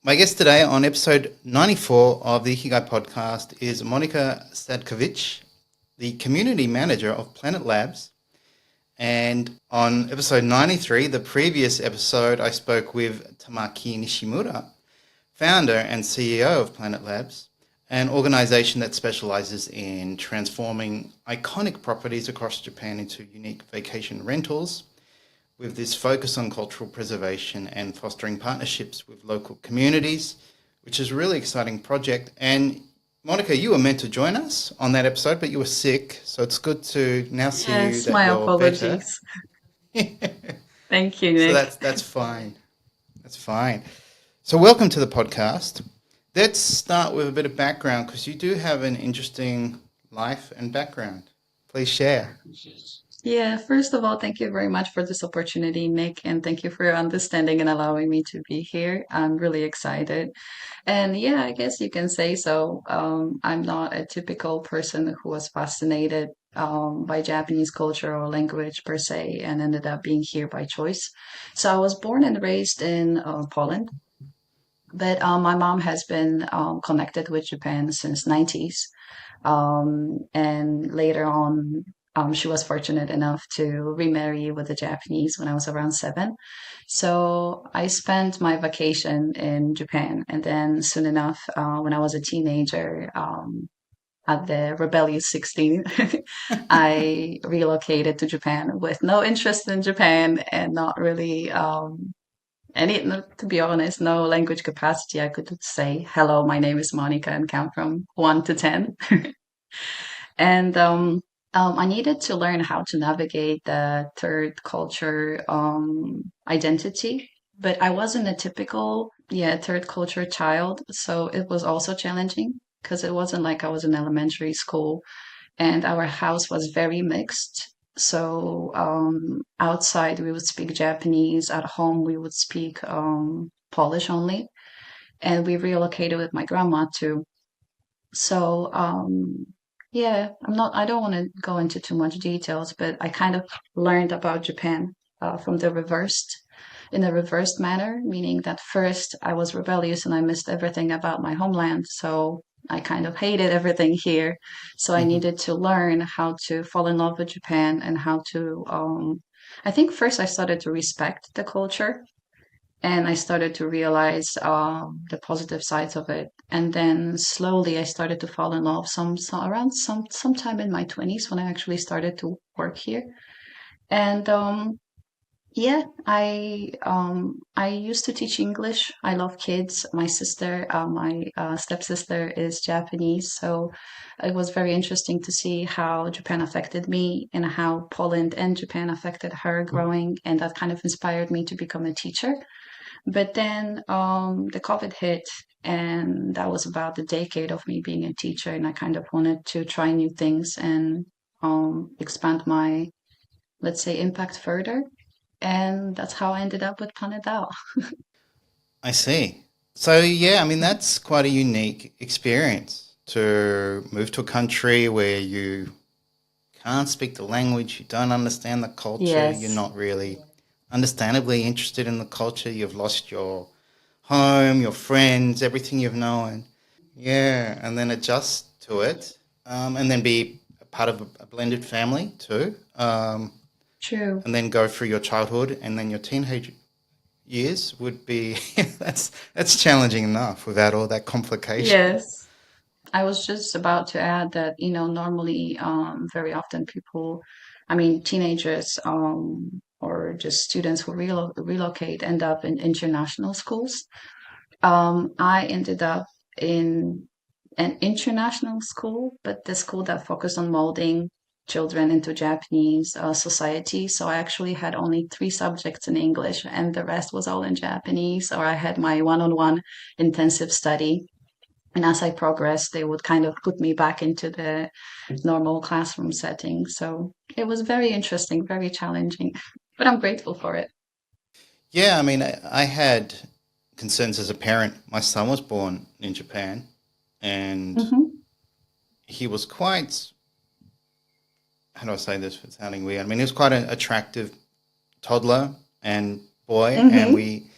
My guest today on episode 94 of the Ikigai Podcast is Monika Sadkiewicz, the community manager of PlanetLabs. And on episode 93, the previous episode, I spoke with Tamaki Nishimura, founder and CEO of PlanetLabs, an organization that specializes in transforming iconic properties across Japan into unique vacation rentals, with this focus on cultural preservation and fostering partnerships with local communities, which is a really exciting project. And Monika, you were meant to join us on that episode, but you were sick. So it's good to now see you Yes, that my you're better. apologies. Thank you, So Nick. that's fine. That's fine. So welcome to the podcast. Let's start with a bit of background because you do have an interesting life and background. Please share. Yeah, first of all, thank you very much for this opportunity, Nick, and thank you for your understanding and allowing me to be here. I'm really excited. And yeah, I guess you can say so. I'm not a typical person who was fascinated by Japanese culture or language per se and ended up being here by choice. So I was born and raised in Poland, but my mom has been connected with Japan since 90s. And later on, she was fortunate enough to remarry with a Japanese when I was around 7. So I spent my vacation in Japan. And then soon enough, when I was a teenager, at the rebellious 16, I relocated to Japan with no interest in Japan and not really any, to be honest, no language capacity. I could say, hello, my name is Monica and count from 1 to 10. And I needed to learn how to navigate the third culture identity, but I wasn't a typical, third culture child. So it was also challenging because it wasn't like I was in elementary school and our house was very mixed. So outside we would speak Japanese, at home we would speak Polish only, and we relocated with my grandma too. So, yeah, I don't want to go into too much details, but I kind of learned about Japan from in the reversed manner, meaning that first I was rebellious and I missed everything about my homeland. So I kind of hated everything here. So I Mhm. needed to learn how to fall in love with Japan and how to, I think first I started to respect the culture and I started to realize the positive sides of it. And then slowly I started to fall in love around sometime in my 20s when I actually started to work here. And yeah, I used to teach English. I love kids. My stepsister is Japanese, so it was very interesting to see how Japan affected me and how Poland and Japan affected her growing, and that kind of inspired me to become a teacher. But then the COVID hit, and that was about the decade of me being a teacher, and I kind of wanted to try new things and expand my, let's say, impact further. And that's how I ended up with PlanetDAO. I see. So, yeah, I mean, that's quite a unique experience to move to a country where you can't speak the language, you don't understand the culture, you're Yes. not really understandably interested in the culture, you've lost your home, your friends, everything you've known. Yeah, and then adjust to it, and then be a part of a blended family too, True. and then go through your childhood and then your teenage years would be that's challenging enough without all that complication. Yes. I was just about to add that, normally, very often people, I mean, teenagers, or just students who relocate end up in international schools. I ended up in an international school, but the school that focused on molding children into Japanese society. So I actually had only 3 subjects in English, and the rest was all in Japanese. Or I had my one-on-one intensive study. And as I progressed, they would kind of put me back into the normal classroom setting. So it was very interesting, very challenging, but I'm grateful for it. Yeah, I mean, I had concerns as a parent. My son was born in Japan, and Hmm. he was quite, how do I say this without sounding weird? I mean, he was quite an attractive toddler and boy, and Hmm. we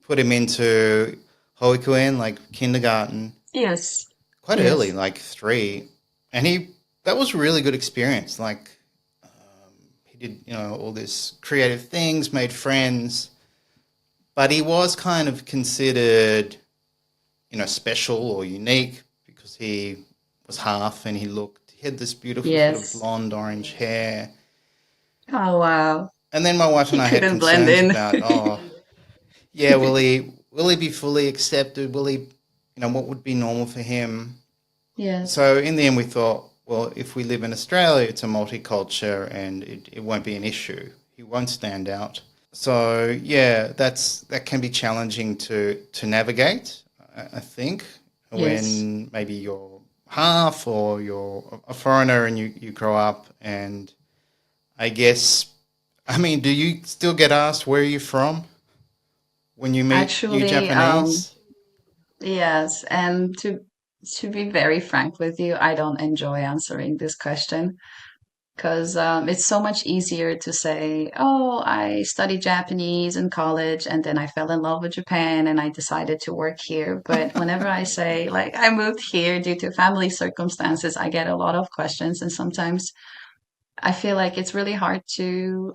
put him into Hoikuen, like kindergarten, Yes. quite early, Yes. like 3. And that was a really good experience. Like, he did, all these creative things, made friends, but he was kind of considered, special or unique because he was half and he had this beautiful sort of Yes. blonde orange hair. Oh, wow. And then my wife and He I had couldn't blend concerns in. about, yeah, will he be fully accepted? Will he, what would be normal for him? Yes. So in the end, we thought, well, if we live in Australia, it's a multicultural and it won't be an issue. He won't stand out. So yeah, that can be challenging to navigate. I think Yes. when maybe you're half or you're a foreigner and you grow up, and I guess, I mean, do you still get asked where are you from when you meet new Actually, Japanese? yes. And to be very frank with you, I don't enjoy answering this question. Because it's so much easier to say, oh, I studied Japanese in college and then I fell in love with Japan and I decided to work here. But whenever I say, like, I moved here due to family circumstances, I get a lot of questions. And sometimes I feel like it's really hard to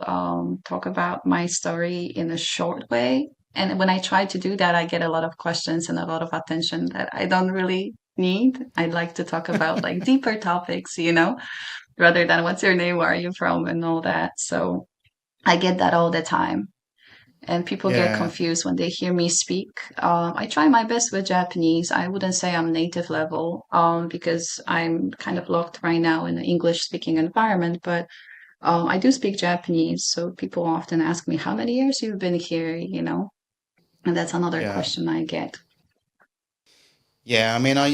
talk about my story in a short way. And when I try to do that, I get a lot of questions and a lot of attention that I don't really need. I'd like to talk about like deeper topics, rather than what's your name, where are you from, and all that. So I get that all the time. And people get Yeah, confused when they hear me speak. I try my best with Japanese. I wouldn't say I'm native level because I'm kind of locked right now in an English speaking environment, but I do speak Japanese. So people often ask me, how many years you've been here? And that's another yeah. question I get. Yeah, I mean, I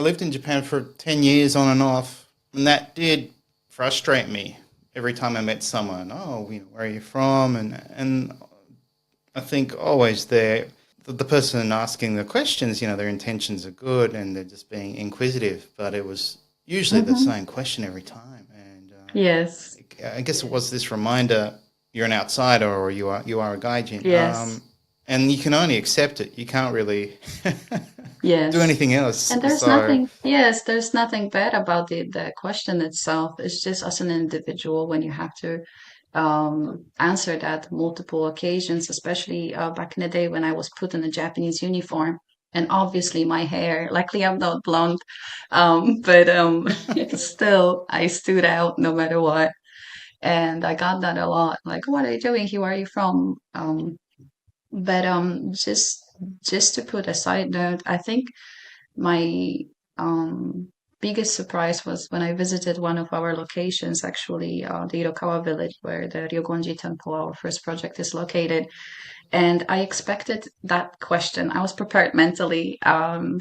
lived in Japan for 10 years on and off, and that did frustrate me every time I met someone. Oh, where are you from? And I think always the person asking the questions, their intentions are good and they're just being inquisitive, but it was usually the Hmm. same question every time. And Yes. I guess it was this reminder you're an outsider or you are a gaijin. Yes. And you can only accept it. You can't really do Yes. anything else. And there's So nothing, yes, there's nothing bad about the question itself. It's just as an individual when you have to answer that multiple occasions, especially back in the day when I was put in a Japanese uniform. And obviously my hair, luckily I'm not blonde, but still I stood out no matter what. And I got that a lot. Like, what are you doing here? Where are you from? But just to put a side note, I think my biggest surprise was when I visited one of our locations, actually, the Irokawa village where the Ryogonji temple, our first project, is located. And I expected that question. I was prepared mentally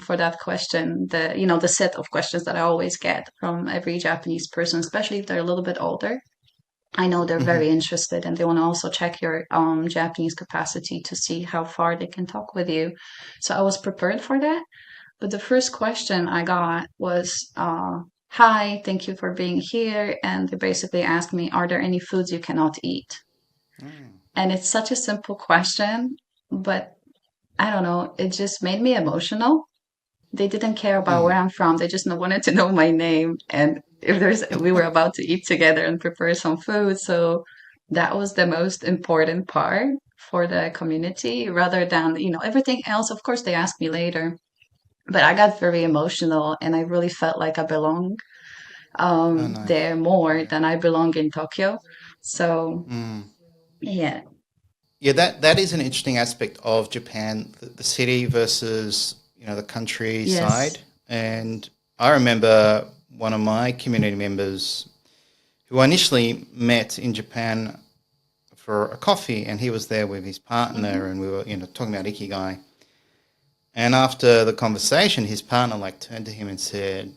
for that question, the set of questions that I always get from every Japanese person, especially if they're a little bit older. I know they're mhm, very interested and they want to also check your Japanese capacity to see how far they can talk with you. So I was prepared for that. But the first question I got was, hi, thank you for being here. And they basically asked me, are there any foods you cannot eat? mm, And it's such a simple question, but I don't know, it just made me emotional. They didn't care about where mm. I'm from. They just wanted to know my name and if we were about to eat together and prepare some food. So that was the most important part for the community rather than, everything else. Of course, they asked me later, but I got very emotional and I really felt like I belong Oh, nice. there more Yeah. than I belong in Tokyo. So Mm. yeah, Yeah, that is an interesting aspect of Japan, the city versus the yes. countryside. And I remember one of my community members who I initially met in Japan for a coffee, and he was there with his partner, Hmm. and we were talking about Ikigai. And after the conversation, his partner turned to him and said,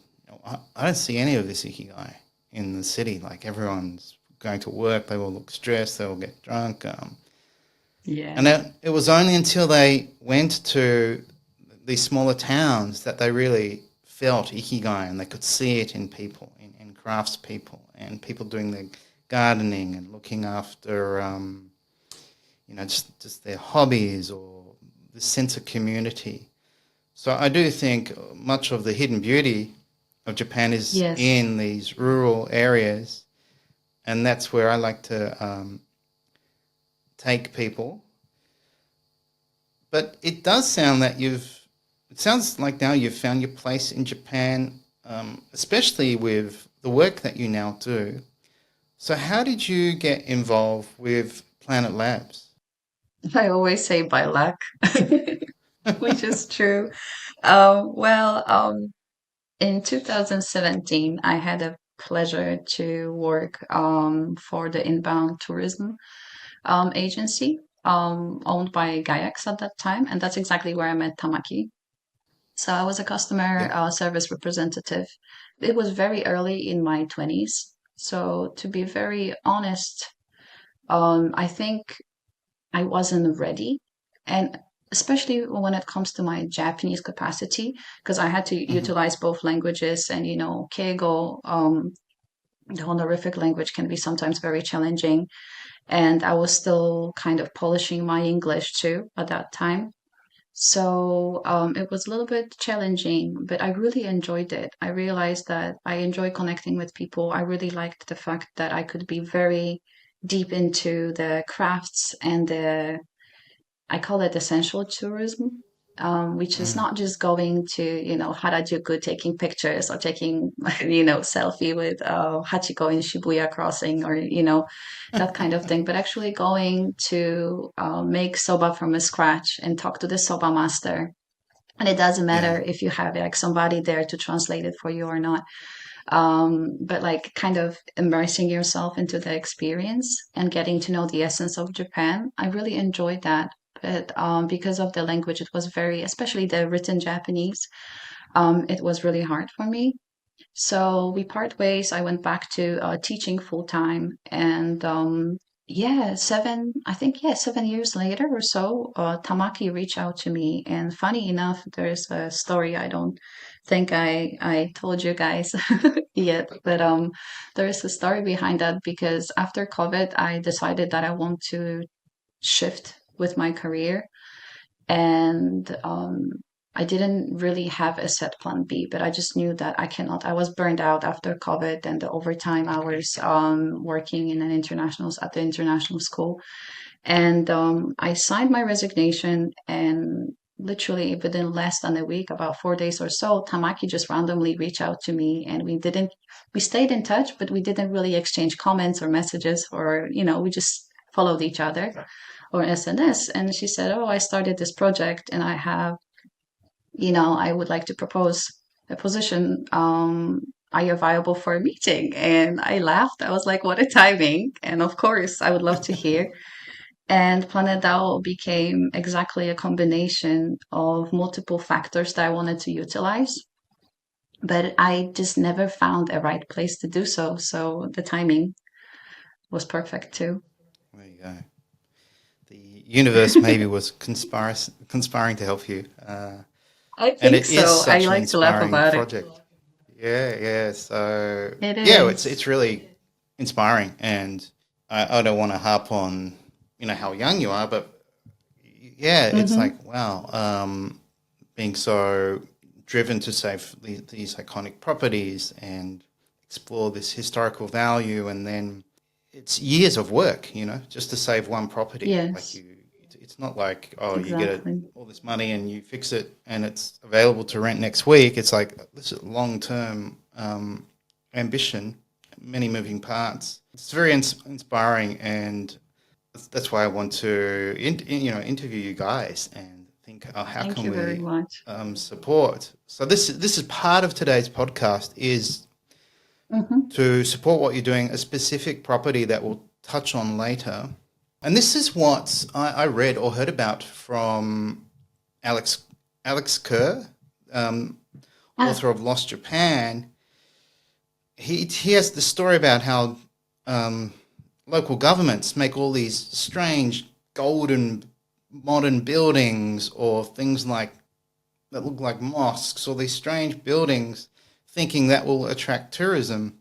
I don't see any of this Ikigai in the city. Like everyone's going to work, they all look stressed, they all get drunk. And Yeah. it was only until they went to these smaller towns that they really felt Ikigai, and they could see it in people, in craftspeople, and people doing their gardening and looking after, just their hobbies or the sense of community. So I do think much of the hidden beauty of Japan is Yes. in these rural areas, and that's where I like to take people. But it does sound that it sounds like now you've found your place in Japan, especially with the work that you now do. So how did you get involved with Planet Labs? I always say by luck, which is true. Well, in 2017, I had a pleasure to work for the inbound tourism agency owned by Gaiax at that time, and that's exactly where I met Tamaki. So I was a customer Yep. service representative. It was very early in my 20s. So to be very honest, I think I wasn't ready. And especially when it comes to my Japanese capacity, because I had to Hmm. utilize both languages and, Keigo, the honorific language can be sometimes very challenging. And I was still kind of polishing my English too at that time. So it was a little bit challenging, but I really enjoyed it. I realized that I enjoy connecting with people. I really liked the fact that I could be very deep into the crafts and I call it essential tourism, which is Mm. not just going to, Harajuku taking pictures or taking, selfie with Hachiko in Shibuya crossing or, that kind of thing, but actually going to make soba from scratch and talk to the soba master. And it doesn't Yeah. matter if you have like somebody there to translate it for you or not, but like kind of immersing yourself into the experience and getting to know the essence of Japan. I really enjoyed that. But because of the language, it was very, especially the written Japanese, it was really hard for me. So we part ways. I went back to teaching full time, and yeah, I think, yeah, 7 years later or so, Tamaki reached out to me. And funny enough, there's a story I don't think I told you guys yet, but there is a story behind that because after COVID, I decided that I want to shift with my career and I didn't really have a set plan B, but I just knew that I cannot. I was burned out after COVID and the overtime hours working in an international at the international school, and I signed my resignation. And literally within less than a week, about 4 days or so, Tamaki just randomly reached out to me, and we stayed in touch, but we didn't really exchange comments or messages, or we just followed each other or SNS. And she said, "Oh, I started this project and I have, I would like to propose a position. Are you available for a meeting?" And I laughed. I was like, what a timing. And of course, I would love to hear. And PlanetDAO became exactly a combination of multiple factors that I wanted to utilize. But I just never found a right place to do so. So the timing was perfect too. There you go. The universe maybe was conspiring to help you, I and think it is so. I such an like to laugh inspiring about it. project. Yeah, yeah. So It yeah, is. it's really inspiring, and I don't want to harp on how young you are, but yeah, it's Mm-hmm. like wow, being so driven to save these iconic properties and explore this historical value, and then it's years of work, just to save one property. Like Yes, it's not like you get exactly. all this money and you fix it and it's available to rent next week. It's like this is long term ambition, many moving parts. It's very inspiring, and that's why I want to interview you guys and think, oh, how Thank can you very we much. support? So this is part of today's podcast is Hmm. to support what you're doing, a specific property that we'll touch on later. And this is what I read or heard about from Alex Alex Kerr, um, Ah, author of Lost Japan. He has the story about how um, local governments make all these strange golden modern buildings or things like that look like mosques or these strange buildings, thinking that will attract tourism.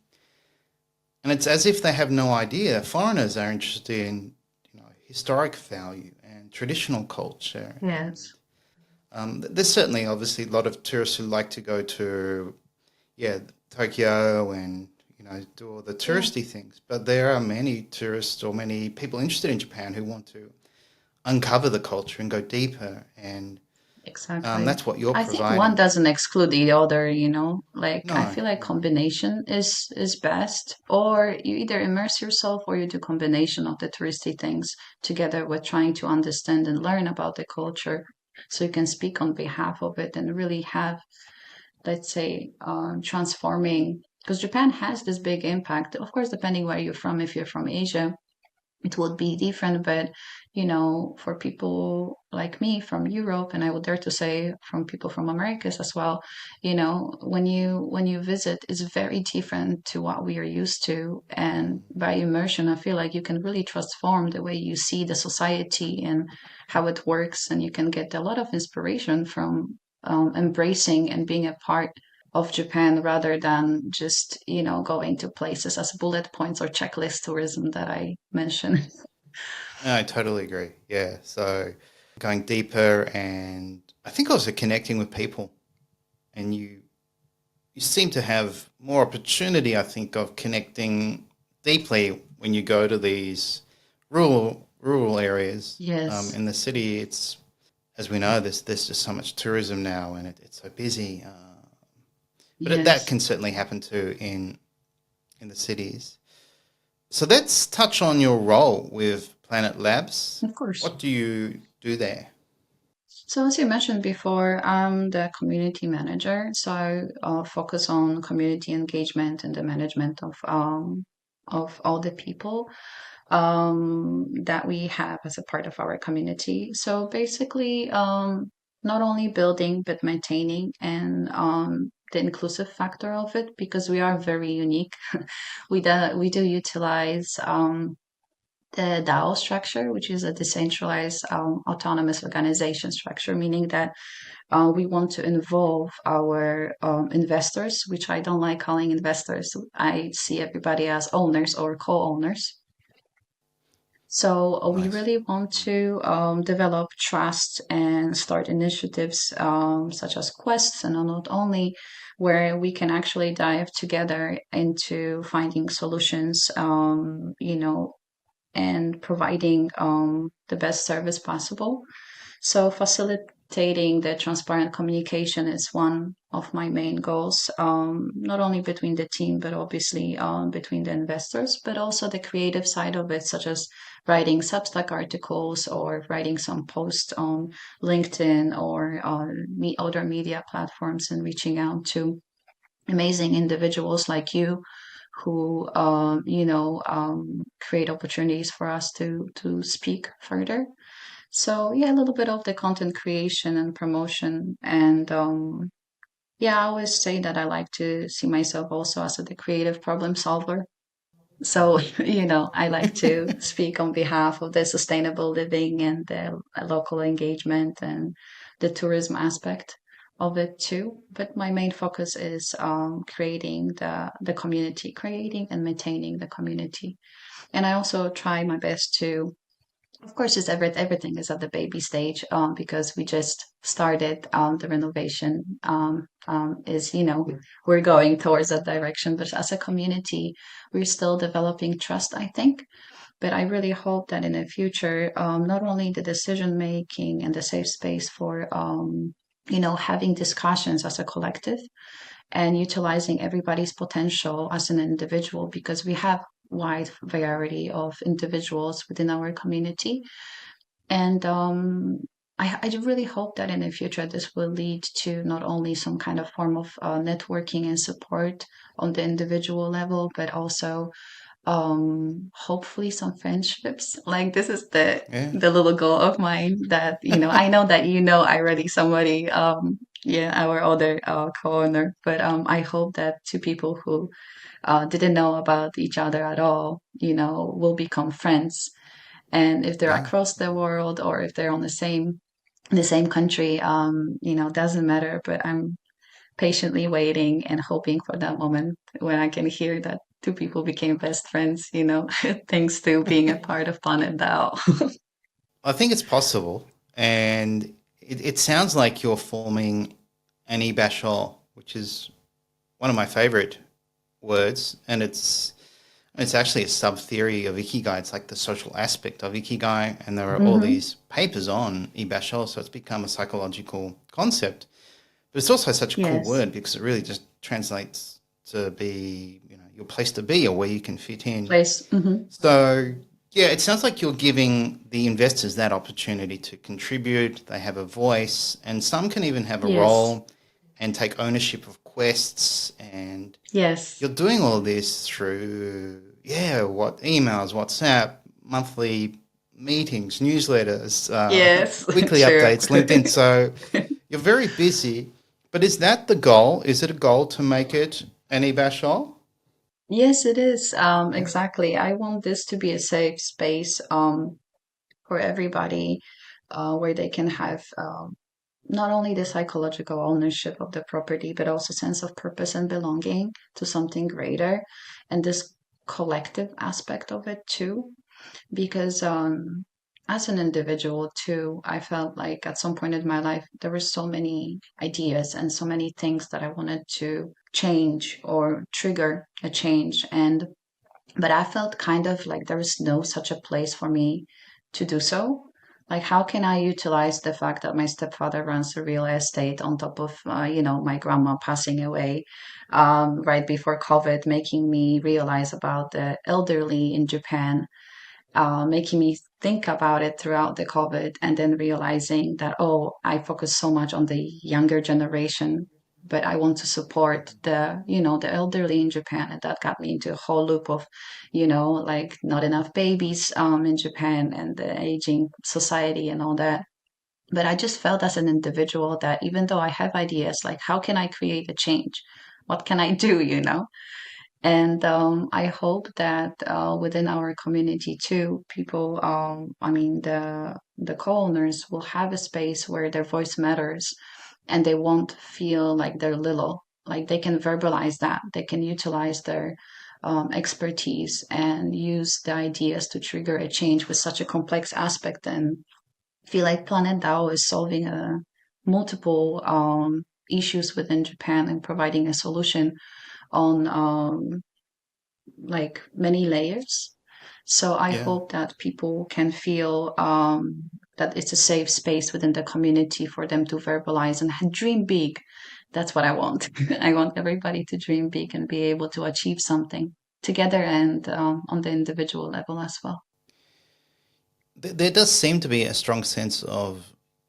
And it's as if they have no idea. Foreigners are interested in historic value and traditional culture. And yes. There's certainly obviously a lot of tourists who like to go to, yeah, Tokyo and, do all the Yeah, touristy things. But there are many tourists or many people interested in Japan who want to uncover the culture and go deeper. And exactly. that's what you're I think one providing. doesn't exclude the other, you know. Like I No, feel like no. combination is best, or you either immerse yourself or you do combination of the touristy things together with trying to understand and learn about the culture, so you can speak on behalf of it and really have, let's say, transforming. Because Japan has this big impact, of course, depending where you're from. If you're from Asia, it would be different, but for people like me from Europe, and I would dare to say from people from Americas as well, when you visit, is very different to what we are used to. And by immersion, I feel like you can really transform the way you see the society and how it works, and you can get a lot of inspiration from embracing and being a part of Japan rather than just, going to places as bullet points or checklist tourism that I mentioned. No, I totally agree. Yeah. So going deeper and I think also connecting with people and you seem to have more opportunity, I think, of connecting deeply when you go to these rural areas. Yes, In the city, it's as we know, there's just so much tourism now, and it's so busy. That yes, can certainly happen too in the cities. So let's touch on your role with Planet Labs. of course. What do you do there? So as you mentioned before, I'm the community manager. So I focus on community engagement and the management of all the people that we have as a part of our community. So basically, not only building but maintaining and the inclusive factor of it, because we are very unique. We do utilize the DAO structure, which is a decentralized autonomous organization structure, meaning that we want to involve our investors, which I don't like calling investors. I see everybody as owners or co-owners. So we Nice. really want to develop trust and start initiatives such as quests, and not only, where we can actually dive together into finding solutions, and providing the best service possible. So facilitating the transparent communication is one of my main goals, not only between the team, but obviously between the investors, but also the creative side of it, such as writing Substack articles or writing some posts on LinkedIn or other media platforms, and reaching out to amazing individuals like you who create opportunities for us to speak further. So yeah, a little bit of the content creation and promotion. And yeah, I always say that I like to see myself also as the creative problem solver. So, I like to speak on behalf of the sustainable living and the local engagement and the tourism aspect of it too. But my main focus is creating the community, creating and maintaining the community. And I also try my best to, of course, everything is at the baby stage, because we just started the renovation. Is we're going towards that direction, but as a community, we're still developing trust, I think. But I really hope that in the future, not only the decision making and the safe space for having discussions as a collective and utilizing everybody's potential as an individual, because we have wide variety of individuals within our community. And I really hope that in the future this will lead to not only some kind of form of networking and support on the individual level, but also hopefully some friendships. Like this is the Yeah. the little goal of mine, that I know that already somebody, yeah, our other co-owner, but I hope that two people who didn't know about each other at all, will become friends. And if they're Yeah. across the world or if they're on the same country, doesn't matter. But I'm patiently waiting and hoping for that moment when I can hear that two people became best friends, thanks to being a part of PlanetDAO. I think it's possible, and it sounds like you're forming an ibashol, which is one of my favorite words, and it's actually a sub theory of Ikigai. It's like the social aspect of Ikigai, and there are all Mm-hmm. these papers on ibashol, so it's become a psychological concept. But it's also such a cool Yes. word because it really just translates to be, your place to be or where you can fit in. Place. Mm-hmm. So, yeah, it sounds like you're giving the investors that opportunity to contribute. They have a voice, and some can even have a Yes. role and take ownership of quests. And Yes. you're doing all this through, what emails, WhatsApp, monthly meetings, newsletters, Yes. weekly True. updates, LinkedIn. So you're very busy. But is that the goal? Is it a goal to make it an e-bashol? Yes, it is. Exactly. I want this to be a safe space for everybody, where they can have not only the psychological ownership of the property, but also sense of purpose and belonging to something greater, and this collective aspect of it too. Because as an individual too, I felt like at some point in my life there were so many ideas and so many things that I wanted to change or trigger a change, and but I felt kind of like there was no such a place for me to do so. Like, how can I utilize the fact that my stepfather runs a real estate on top of, my grandma passing away right before COVID, making me realize about the elderly in Japan, making me think about it throughout the COVID, and then realizing that, oh, I focus so much on the younger generation, but I want to support the elderly in Japan. And that got me into a whole loop of, like not enough babies in Japan and the aging society and all that. But I just felt as an individual that even though I have ideas, like how can I create a change? What can I do? And I hope that within our community too, people, I mean, the co-owners will have a space where their voice matters, and they won't feel like they're little. Like they can verbalize that, they can utilize their expertise and use the ideas to trigger a change with such a complex aspect. And I feel like PlanetDAO is solving multiple issues within Japan and providing a solution on like many layers. So I Yeah. hope that people can feel that it's a safe space within the community for them to verbalize and dream big. That's what I want. I want everybody to dream big and be able to achieve something together, and on the individual level as well. There does seem to be a strong sense of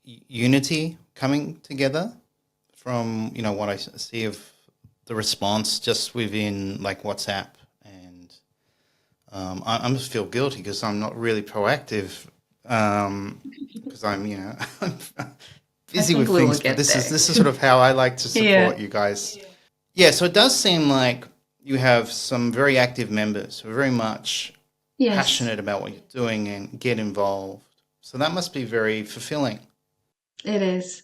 unity coming together from, what I see of the response just within like WhatsApp. And I just feel guilty because I'm not really proactive because I'm, I'm I busy think with we will things. But get there. this is sort of how I like to Yeah. support you guys. Yeah, so it does seem like you have some very active members who are very much Yes, passionate about what you're doing and get involved. So that must be very fulfilling. it is.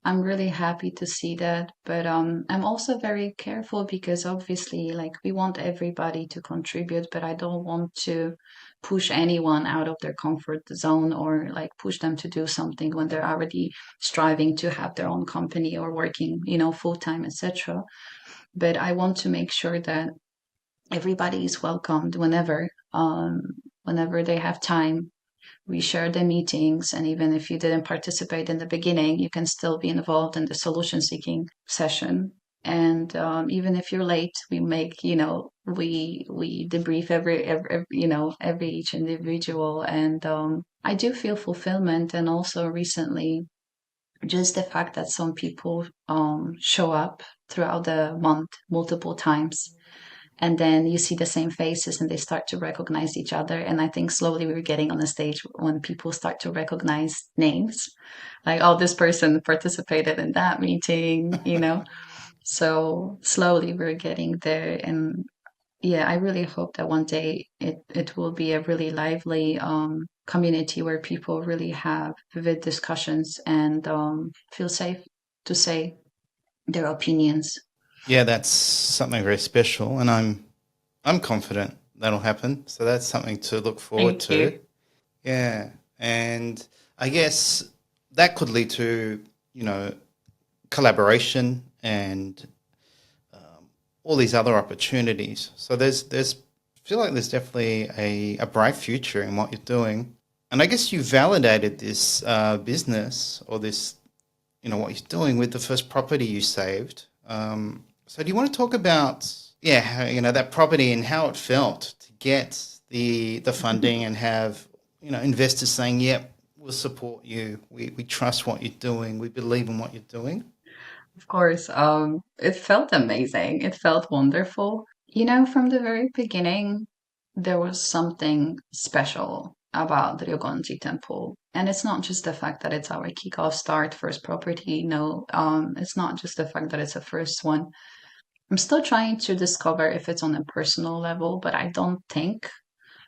I'm really happy to see that, but I'm also very careful because obviously, like, we want everybody to contribute, but I don't want to push anyone out of their comfort zone or like push them to do something when they're already striving to have their own company or working, full time, etc. But I want to make sure that everybody is welcomed whenever they have time. We share the meetings, and even if you didn't participate in the beginning, you can still be involved in the solution seeking session. And even if you're late, we make we debrief every each individual. And I do feel fulfillment, and also recently just the fact that some people show up throughout the month multiple times, and then you see the same faces and they start to recognize each other. And I think slowly we're getting on a stage when people start to recognize names, like, oh, this person participated in that meeting. So slowly we're getting there. And yeah, I really hope that one day it will be a really lively community where people really have vivid discussions and feel safe to say their opinions. Yeah, that's something very special, and I'm confident that'll happen. So that's something to look forward Thank to. you. Yeah, and I guess that could lead to, you know, collaboration and all these other opportunities. So there's I feel like there's definitely a bright future in what you're doing. And I guess you validated this business or this, you know, what you're doing with the first property you saved. So do you want to talk about, yeah, how, you know, that property and how it felt to get the funding and have, you know, investors saying, yep, we'll support you. We trust what you're doing. We believe in what you're doing. Of course, it felt amazing. It felt wonderful. You know, from the very beginning, there was something special about the Ryogonji Temple. And it's not just the fact that it's our kickoff start first property. No, it's not just the fact that it's a first one. I'm still trying to discover if it's on a personal level, but I don't think.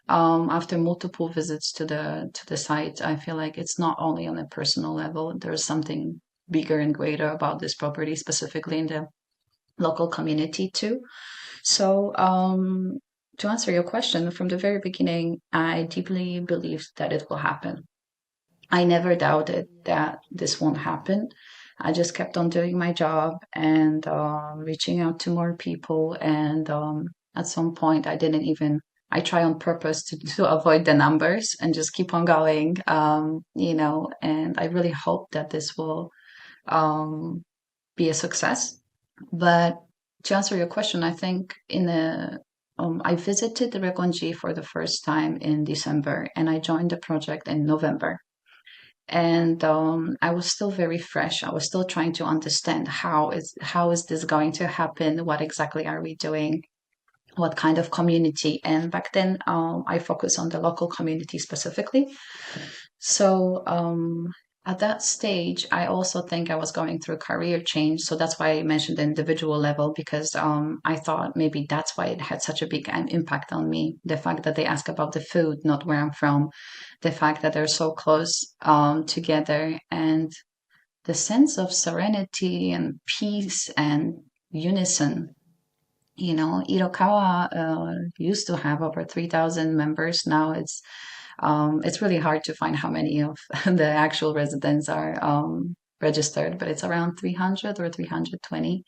After multiple visits to the site, I feel like it's not only on a personal level. There's something bigger and greater about this property, specifically in the local community too. So, to answer your question, from the very beginning, I deeply believed that it will happen. I never doubted that this won't happen. I just kept on doing my job and reaching out to more people. And at some point, I try on purpose to avoid the numbers and just keep on going, you know, and I really hope that this will um, be a success. But to answer your question, I think I visited the Regonji for the first time in December and I joined the project in November. And I was still very fresh. I was still trying to understand how is this going to happen? What exactly are we doing? What kind of community? And back then, I focused on the local community specifically. So at that stage, I also think I was going through career change. So that's why I mentioned the individual level because I thought maybe that's why it had such a big impact on me. The fact that they ask about the food, not where I'm from, the fact that they're so close together, and the sense of serenity and peace and unison. You know, Irokawa used to have over 3,000 members. Now it's really hard to find how many of the actual residents are registered, but it's around 300 or 320.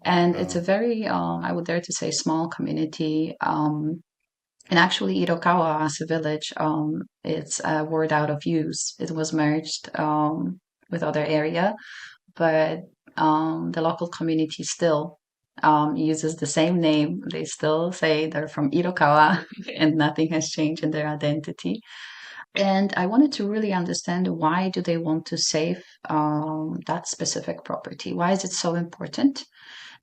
And it's a very, I would dare to say, small community. And actually, Irokawa as a village, it's a word out of use. It was merged with other area, but the local community still uses the same name. They still say they're from Irokawa, and nothing has changed in their identity. And I wanted to really understand why do they want to save that specific property? Why is it so important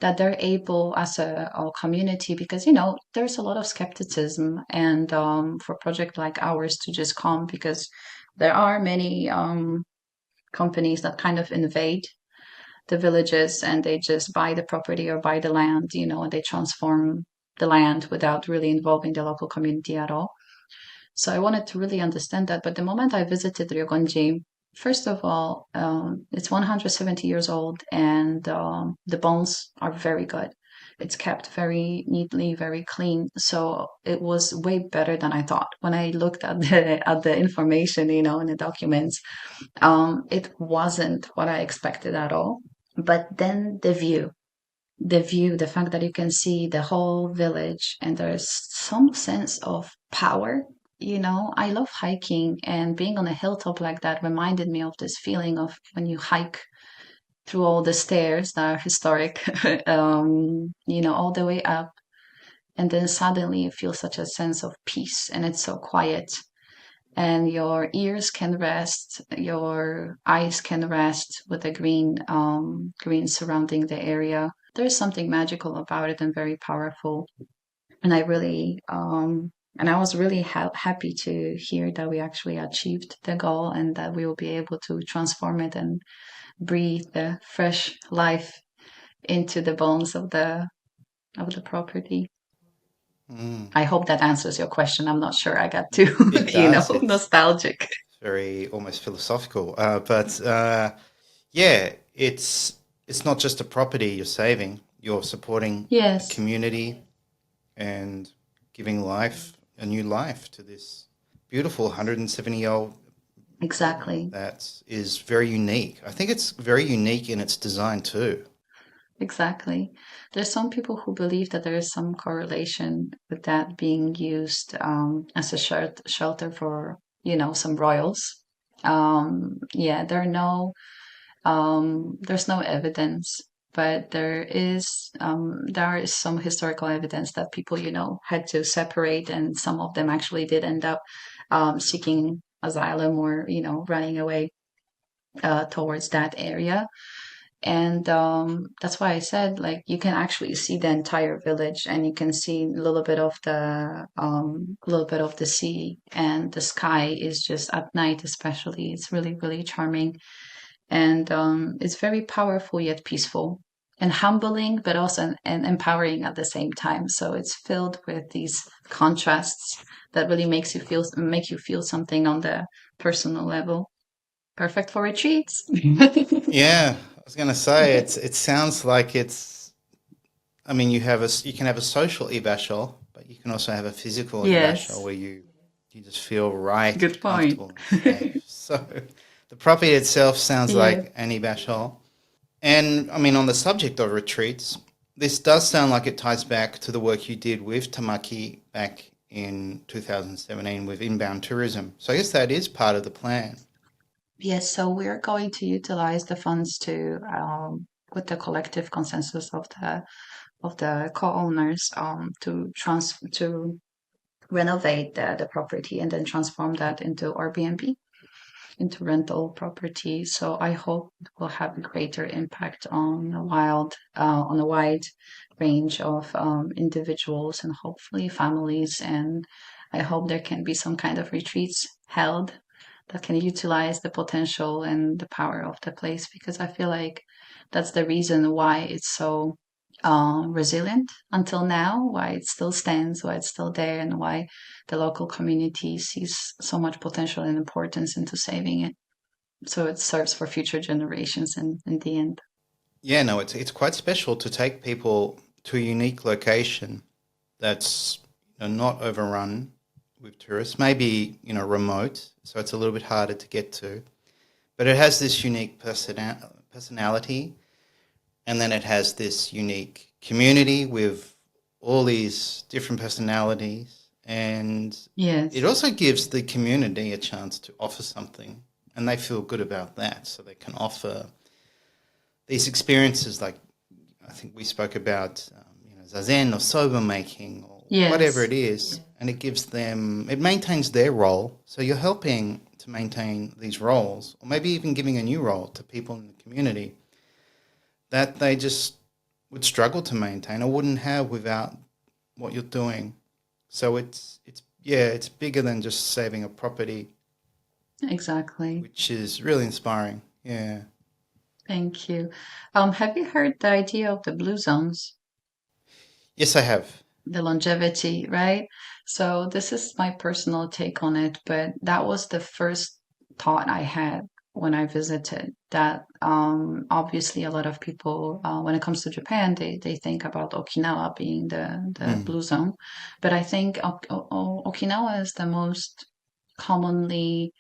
that they're able as a community? Because, you know, there's a lot of skepticism and for a project like ours to just come because there are many companies that kind of invade the villages and they just buy the property or buy the land, you know, and they transform the land without really involving the local community at all. So I wanted to really understand that. But the moment I visited Ryogonji, first of all, it's 170 years old and the bones are very good. It's kept very neatly, very clean. So it was way better than I thought. When I looked at the information, you know, in the documents, it wasn't what I expected at all. But then the fact that you can see the whole village and there's some sense of power. You know, I love hiking and being on a hilltop like that reminded me of this feeling of when you hike through all the stairs that are historic, you know, all the way up. And then suddenly you feel such a sense of peace and it's so quiet and your ears can rest, your eyes can rest with the green surrounding the area. There's something magical about it and very powerful. And I was really happy to hear that we actually achieved the goal and that we will be able to transform it and breathe the fresh life into the bones of the property. I hope that answers your question. I'm not sure I got too, It you know, does. It's nostalgic. very almost philosophical. But yeah, it's not just a property you're saving. You're supporting a Yes. community and giving a new life to this beautiful 170-year-old Exactly. that is very unique. I think it's very unique in its design too. Exactly. There's some people who believe that there is some correlation with that being used as a shelter for, some royals. Yeah, there's no evidence, but there is some historical evidence that people, had to separate, and some of them actually did end up seeking asylum or, running away towards that area. And that's why I said, like, you can actually see the entire village, and you can see a little bit of the sea, and the sky is just at night, especially. It's really, really charming, and it's very powerful yet peaceful, and humbling, but also and empowering at the same time. So it's filled with these contrasts that really make you feel something on the personal level. Perfect for retreats. Yeah, I was going to say it sounds like it's. I mean, you can have a social ibashol, but you can also have a physical ibashol Yes, where you just feel right and good point. comfortable and safe. So the property itself sounds Yeah. like an ibashol. And I mean, on the subject of retreats, this does sound like it ties back to the work you did with Tamaki back in 2017 with inbound tourism. So I guess that is part of the plan. Yes, so we're going to utilize the funds to, with the collective consensus of the co-owners, to renovate the property and then transform that into Airbnb, into rental property. So I hope it will have a greater impact on a wide range of individuals and hopefully families. And I hope there can be some kind of retreats held that can utilize the potential and the power of the place, because I feel like that's the reason why it's so resilient until now, why it still stands, why it's still there, and why the local community sees so much potential and importance into saving it. So it serves for future generations in the end. Yeah, no, it's quite special to take people to a unique location that's not overrun with tourists, maybe remote, so it's a little bit harder to get to. But it has this unique personality, and then it has this unique community with all these different personalities, and it Yes. also gives the community a chance to offer something, and they feel good about that, so they can offer these experiences like I think we spoke about, zazen or soba making or whatever Yes. it is, and it maintains their role. So you're helping to maintain these roles, or maybe even giving a new role to people in the community that they just would struggle to maintain or wouldn't have without what you're doing. So it's bigger than just saving a property, Exactly. which is really inspiring. Yeah. Thank you. Have you heard the idea of the blue zones? Yes, I have. The longevity, right? So this is my personal take on it, but that was the first thought I had when I visited. That obviously a lot of people, when it comes to Japan, they think about Okinawa being the Mm. blue zone, but I think Okinawa is the most commonly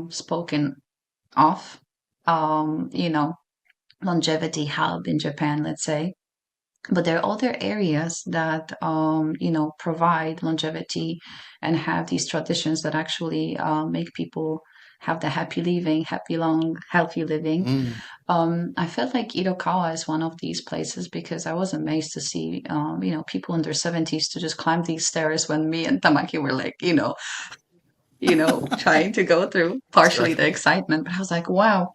spoken of, um, you know, longevity hub in Japan, let's say. But there are other areas that provide longevity and have these traditions that actually make people have the happy living, happy long, healthy living. Mm. I felt like Irokawa is one of these places because I was amazed to see people in their 70s to just climb these stairs when me and Tamaki were like, trying to go through partially the Struggling. excitement. But I was like, wow,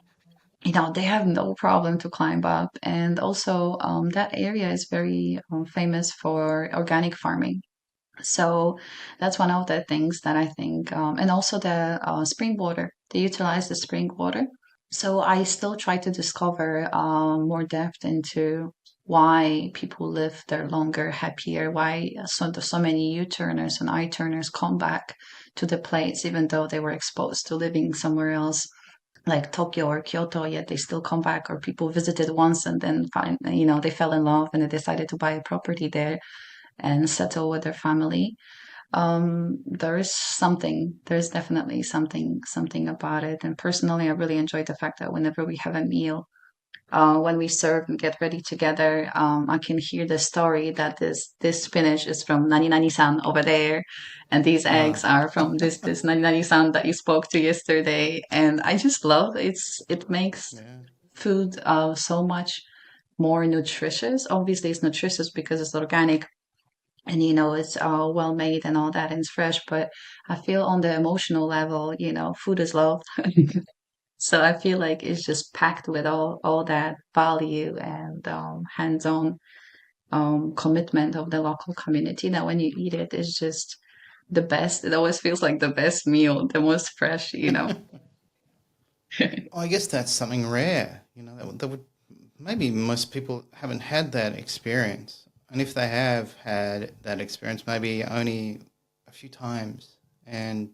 they have no problem to climb up. And also, that area is very famous for organic farming. So that's one of the things that I think, and also the spring water. They utilize the spring water. So I still try to discover more depth into why people live there longer, happier, why so many U-turners and I-turners come back to the place even though they were exposed to living somewhere else like Tokyo or Kyoto, yet they still come back, or people visited once and then they fell in love and they decided to buy a property there and settle with their family. there's definitely something about it. And personally, I really enjoy the fact that whenever we have a meal, when we serve and get ready together, I can hear the story that this spinach is from Nani Nani san over there, and these eggs Ah, are from this Nani Nani san that you spoke to yesterday. And I just love it makes yeah. food so much more nutritious. Obviously, it's nutritious because it's organic and it's well made and all that and it's fresh. But I feel on the emotional level, food is love. So I feel like it's just packed with all that value and hands-on commitment of the local community that when you eat it, it's just the best. It always feels like the best meal, the most fresh. I guess that's something rare. That would maybe most people haven't had that experience, and if they have had that experience, maybe only a few times, and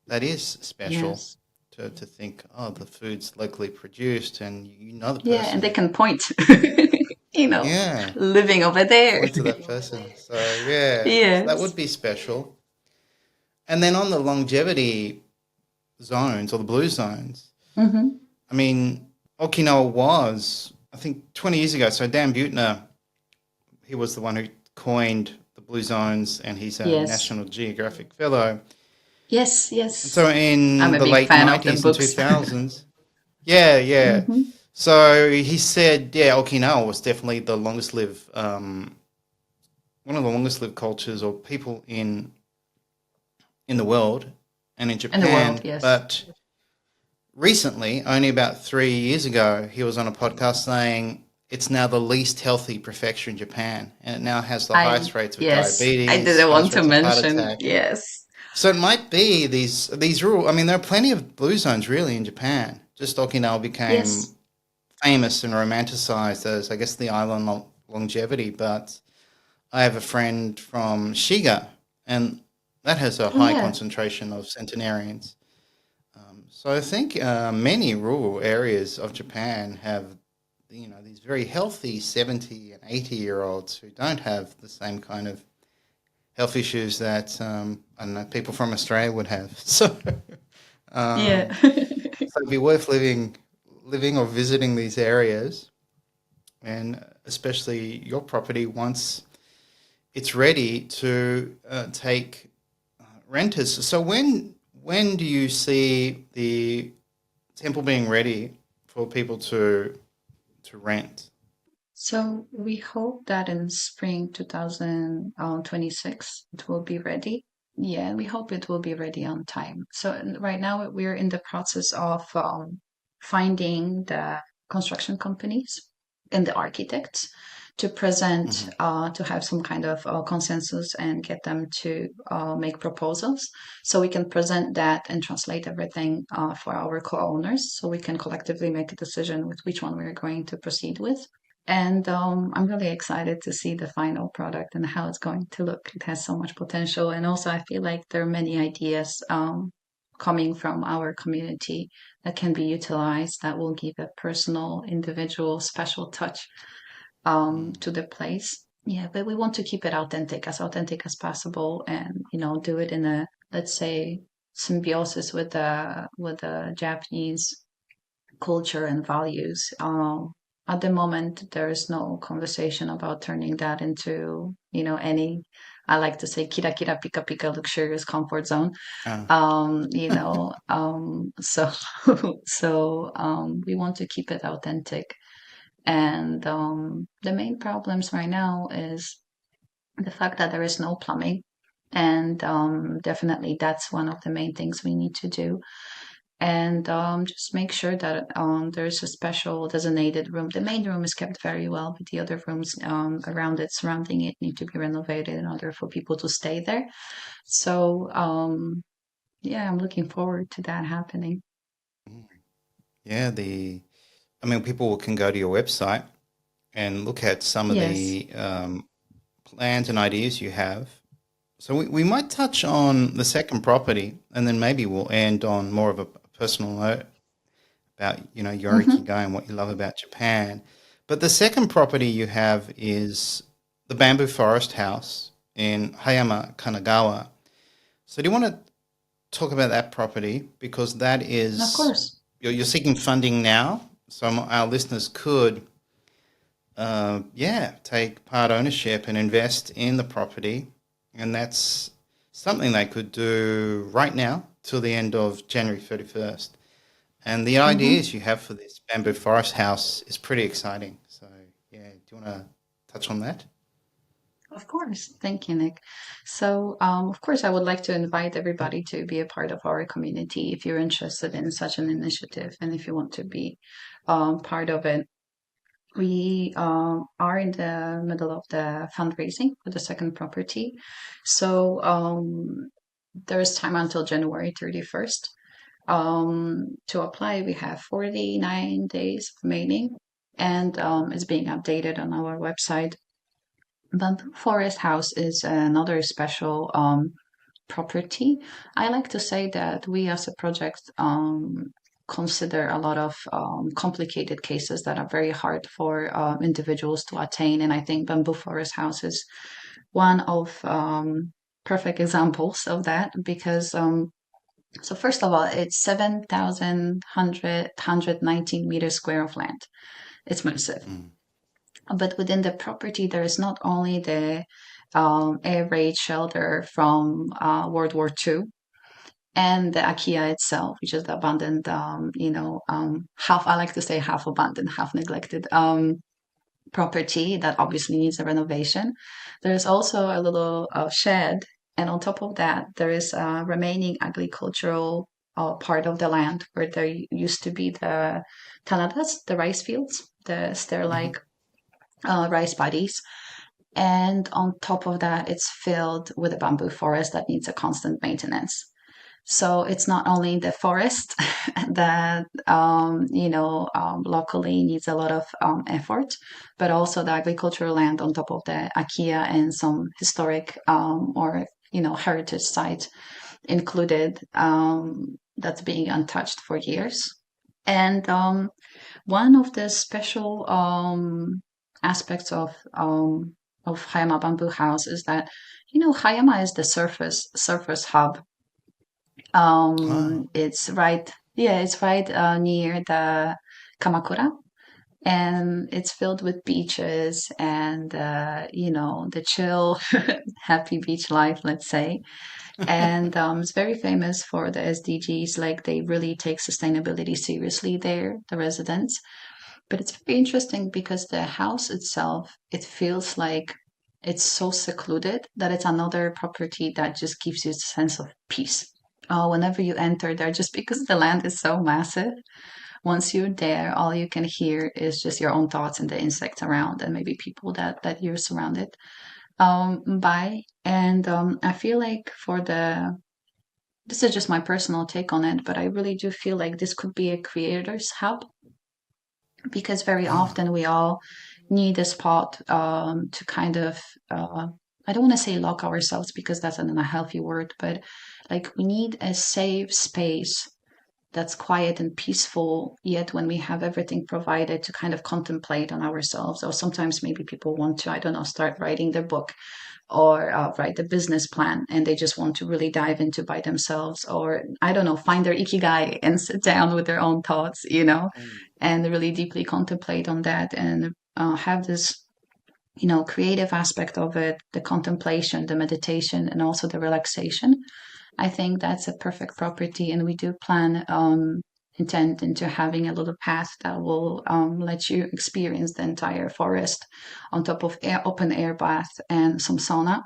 that is special Yes. to think, oh, the food's locally produced, and the Yeah, and they person, can point, you know, yeah, living over there. point to that person. So yeah, so that would Yes. be special. And then on the longevity zones or the blue zones, Hmm. I mean, Okinawa was, I think, 20 years ago. So Dan Buettner, he was the one who coined the blue zones, and he's a Yes. National Geographic fellow. Yes, And yes. so I'm in a the big late fan of them 90s and books. 2000s, yeah, yeah. Hmm. So he said, yeah, Okinawa was definitely the longest lived, one of the longest lived cultures or people in the world and in In the world, Japan. yes. But recently, only about 3 years ago, he was on a podcast saying it's now the least healthy prefecture in Japan, and it now has the highest rates of Yes, I diabetes, didn't want highest to rates of heart mention. attack. Yes. So it might be these rural. I mean, there are plenty of blue zones really in Japan. Just Okinawa Yes. became famous and romanticized as, I guess, the island longevity. But I have a friend from Shiga, and that has a Oh, high yeah. concentration of centenarians. So I think many rural areas of Japan have, these very healthy 70 and 80-year-olds who don't have the same kind of health issues that I don't know, people from Australia would have. Yeah. Um, so it'd be worth living or visiting these areas, and especially your property once it's ready to take renters. So when do you see the temple being ready for people to rent? So we hope that in spring 2026 it will be ready. Yeah, we hope it will be ready on time. So right now we're in the process of finding the construction companies and the architects to present, Hmm. to have some kind of consensus and get them to make proposals. So we can present that and translate everything for our co-owners so we can collectively make a decision with which one we're going to proceed with. And I'm really excited to see the final product and how it's going to look. It has so much potential. And also, I feel like there are many ideas coming from our community that can be utilized that will give a personal, individual, special touch to the place. Yeah, but we want to keep it authentic as possible, and do it in a, let's say, symbiosis with the Japanese culture and values. At the moment, there is no conversation about turning that into, any, I like to say, kira kira pika pika luxurious comfort zone. Uh, So, we want to keep it authentic. And the main problems right now is the fact that there is no plumbing. And definitely that's one of the main things we need to do and just make sure that there's a special designated room. The main room is kept very well, but the other rooms around it, surrounding it, need to be renovated in order for people to stay there. So, yeah, I'm looking forward to that happening. yeah, I mean, people can go to your website and look at some of Yes. the plans and ideas you have. So we might touch on the second property, and then maybe we'll end on more of a personal note about your Hmm. Ikigai and what you love about Japan. But the second property you have is the Bamboo Forest House in Hayama, Kanagawa. So do you want to talk about that property? Because that Of is, course. you're seeking funding now. So our listeners could, take part ownership and invest in the property. And that's something they could do right now till the end of January 31st. And the Mm-hmm. ideas you have for this bamboo forest house is pretty exciting. So, yeah, do you want to touch on that? Of course. Thank you, Nick. So, of course, I would like to invite everybody to be a part of our community if you're interested in such an initiative and if you want to be part of it. We are in the middle of the fundraising for the second property. So, there is time until January 31st. To apply, we have 49 days remaining, and it's being updated on our website. Bamboo Forest House is another special property. I like to say that we as a project consider a lot of complicated cases that are very hard for individuals to attain. And I think Bamboo Forest House is one of perfect examples of that because so first of all, it's 7,119 meters square of land. It's massive. Mm. But within the property, there is not only the air raid shelter from World War II and the IKEA itself, which is the abandoned, half, I like to say half abandoned, half neglected property that obviously needs a renovation. There is also a little shed. And on top of that, there is a remaining agricultural part of the land where there used to be the Tanadas, the rice fields, they're Hmm. like rice paddies. And on top of that, it's filled with a bamboo forest that needs a constant maintenance. So it's not only the forest that locally needs a lot of effort, but also the agricultural land on top of the IKEA and some historic or heritage site included that's being untouched for years. And one of the special aspects of Hayama Bamboo House is that Hayama is the surface hub. Oh. It's right near the Kamakura, and it's filled with beaches and the chill, happy beach life, let's say. And it's very famous for the SDGs. Like they really take sustainability seriously there, the residents. But it's very interesting because the house itself, it feels like it's so secluded that it's another property that just gives you a sense of peace. Whenever you enter there, just because the land is so massive, once you're there, all you can hear is just your own thoughts and the insects around, and maybe people that you're surrounded by. And I feel like this is just my personal take on it, but I really do feel like this could be a creator's hub because very Oh. often we all need a spot to kind of I don't want to say lock ourselves because that's an unhealthy word, but like we need a safe space that's quiet and peaceful, yet when we have everything provided to kind of contemplate on ourselves, or sometimes maybe people want to, I don't know, start writing their book or write a business plan and they just want to really dive into by themselves, or I don't know, find their ikigai and sit down with their own thoughts, Mm. and really deeply contemplate on that and have this creative aspect of it, the contemplation, the meditation, and also the relaxation. I think that's a perfect property, and we do plan intend into having a little path that will let you experience the entire forest on top of open air bath and some sauna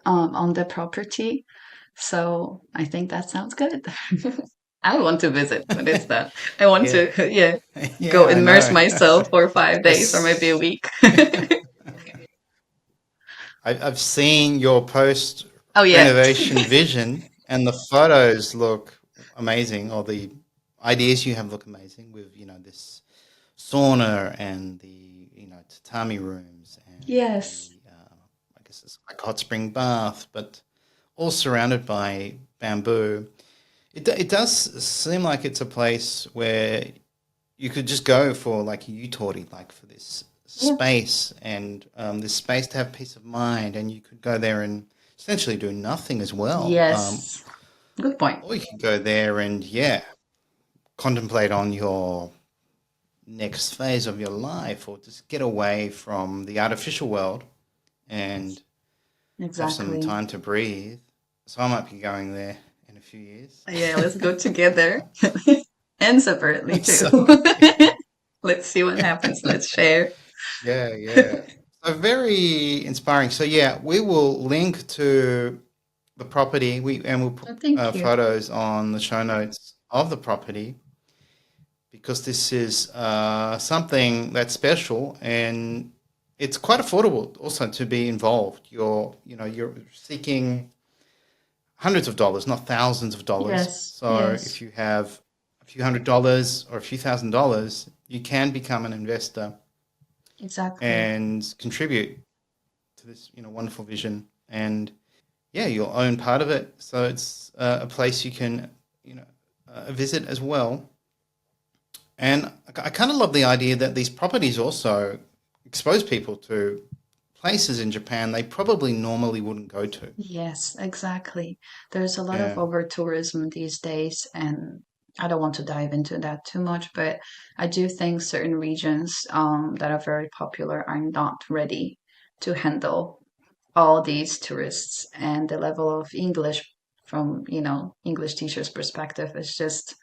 on the property. So I think that sounds good. I want to visit when it's done. I want Yeah. to, yeah, Yeah, go I immerse know. myself for 5 days or maybe a It's- week. I've seen your post Oh yeah. renovation vision, and the photos look amazing, or the ideas you have look amazing with, this sauna and the, tatami rooms and Yes. the, I guess it's like hot spring bath, but all surrounded by bamboo. It does seem like it's a place where you could just go for like a utori, like for this Yeah. space and this space to have peace of mind, and you could go there and essentially do nothing as well. Yes. Good point. Or you could go there and, yeah, contemplate on your next phase of your life, or just get away from the artificial world and have some Exactly. time to breathe. So I might be going there in a few years. Yeah, let's go together and separately too. So, Let's see what happens. Let's share. yeah. So very inspiring. So yeah, we will link to the property. We'll put Oh, thank you. photos on the show notes of the property, because this is something that's special, and it's quite affordable also to be involved. You're seeking hundreds of dollars, not thousands of dollars. Yes, So yes, if you have a few $100s or a few $1,000s, you can become an investor exactly. and contribute to this, wonderful vision. And yeah, you'll own part of it. So it's a place you can, visit as well. And I kind of love the idea that these properties also expose people to places in Japan they probably normally wouldn't go to. Yes, exactly. There's a lot of Yeah. over tourism these days, and I don't want to dive into that too much, but I do think certain regions that are very popular are not ready to handle all these tourists, and the level of English from, English teachers' perspective is just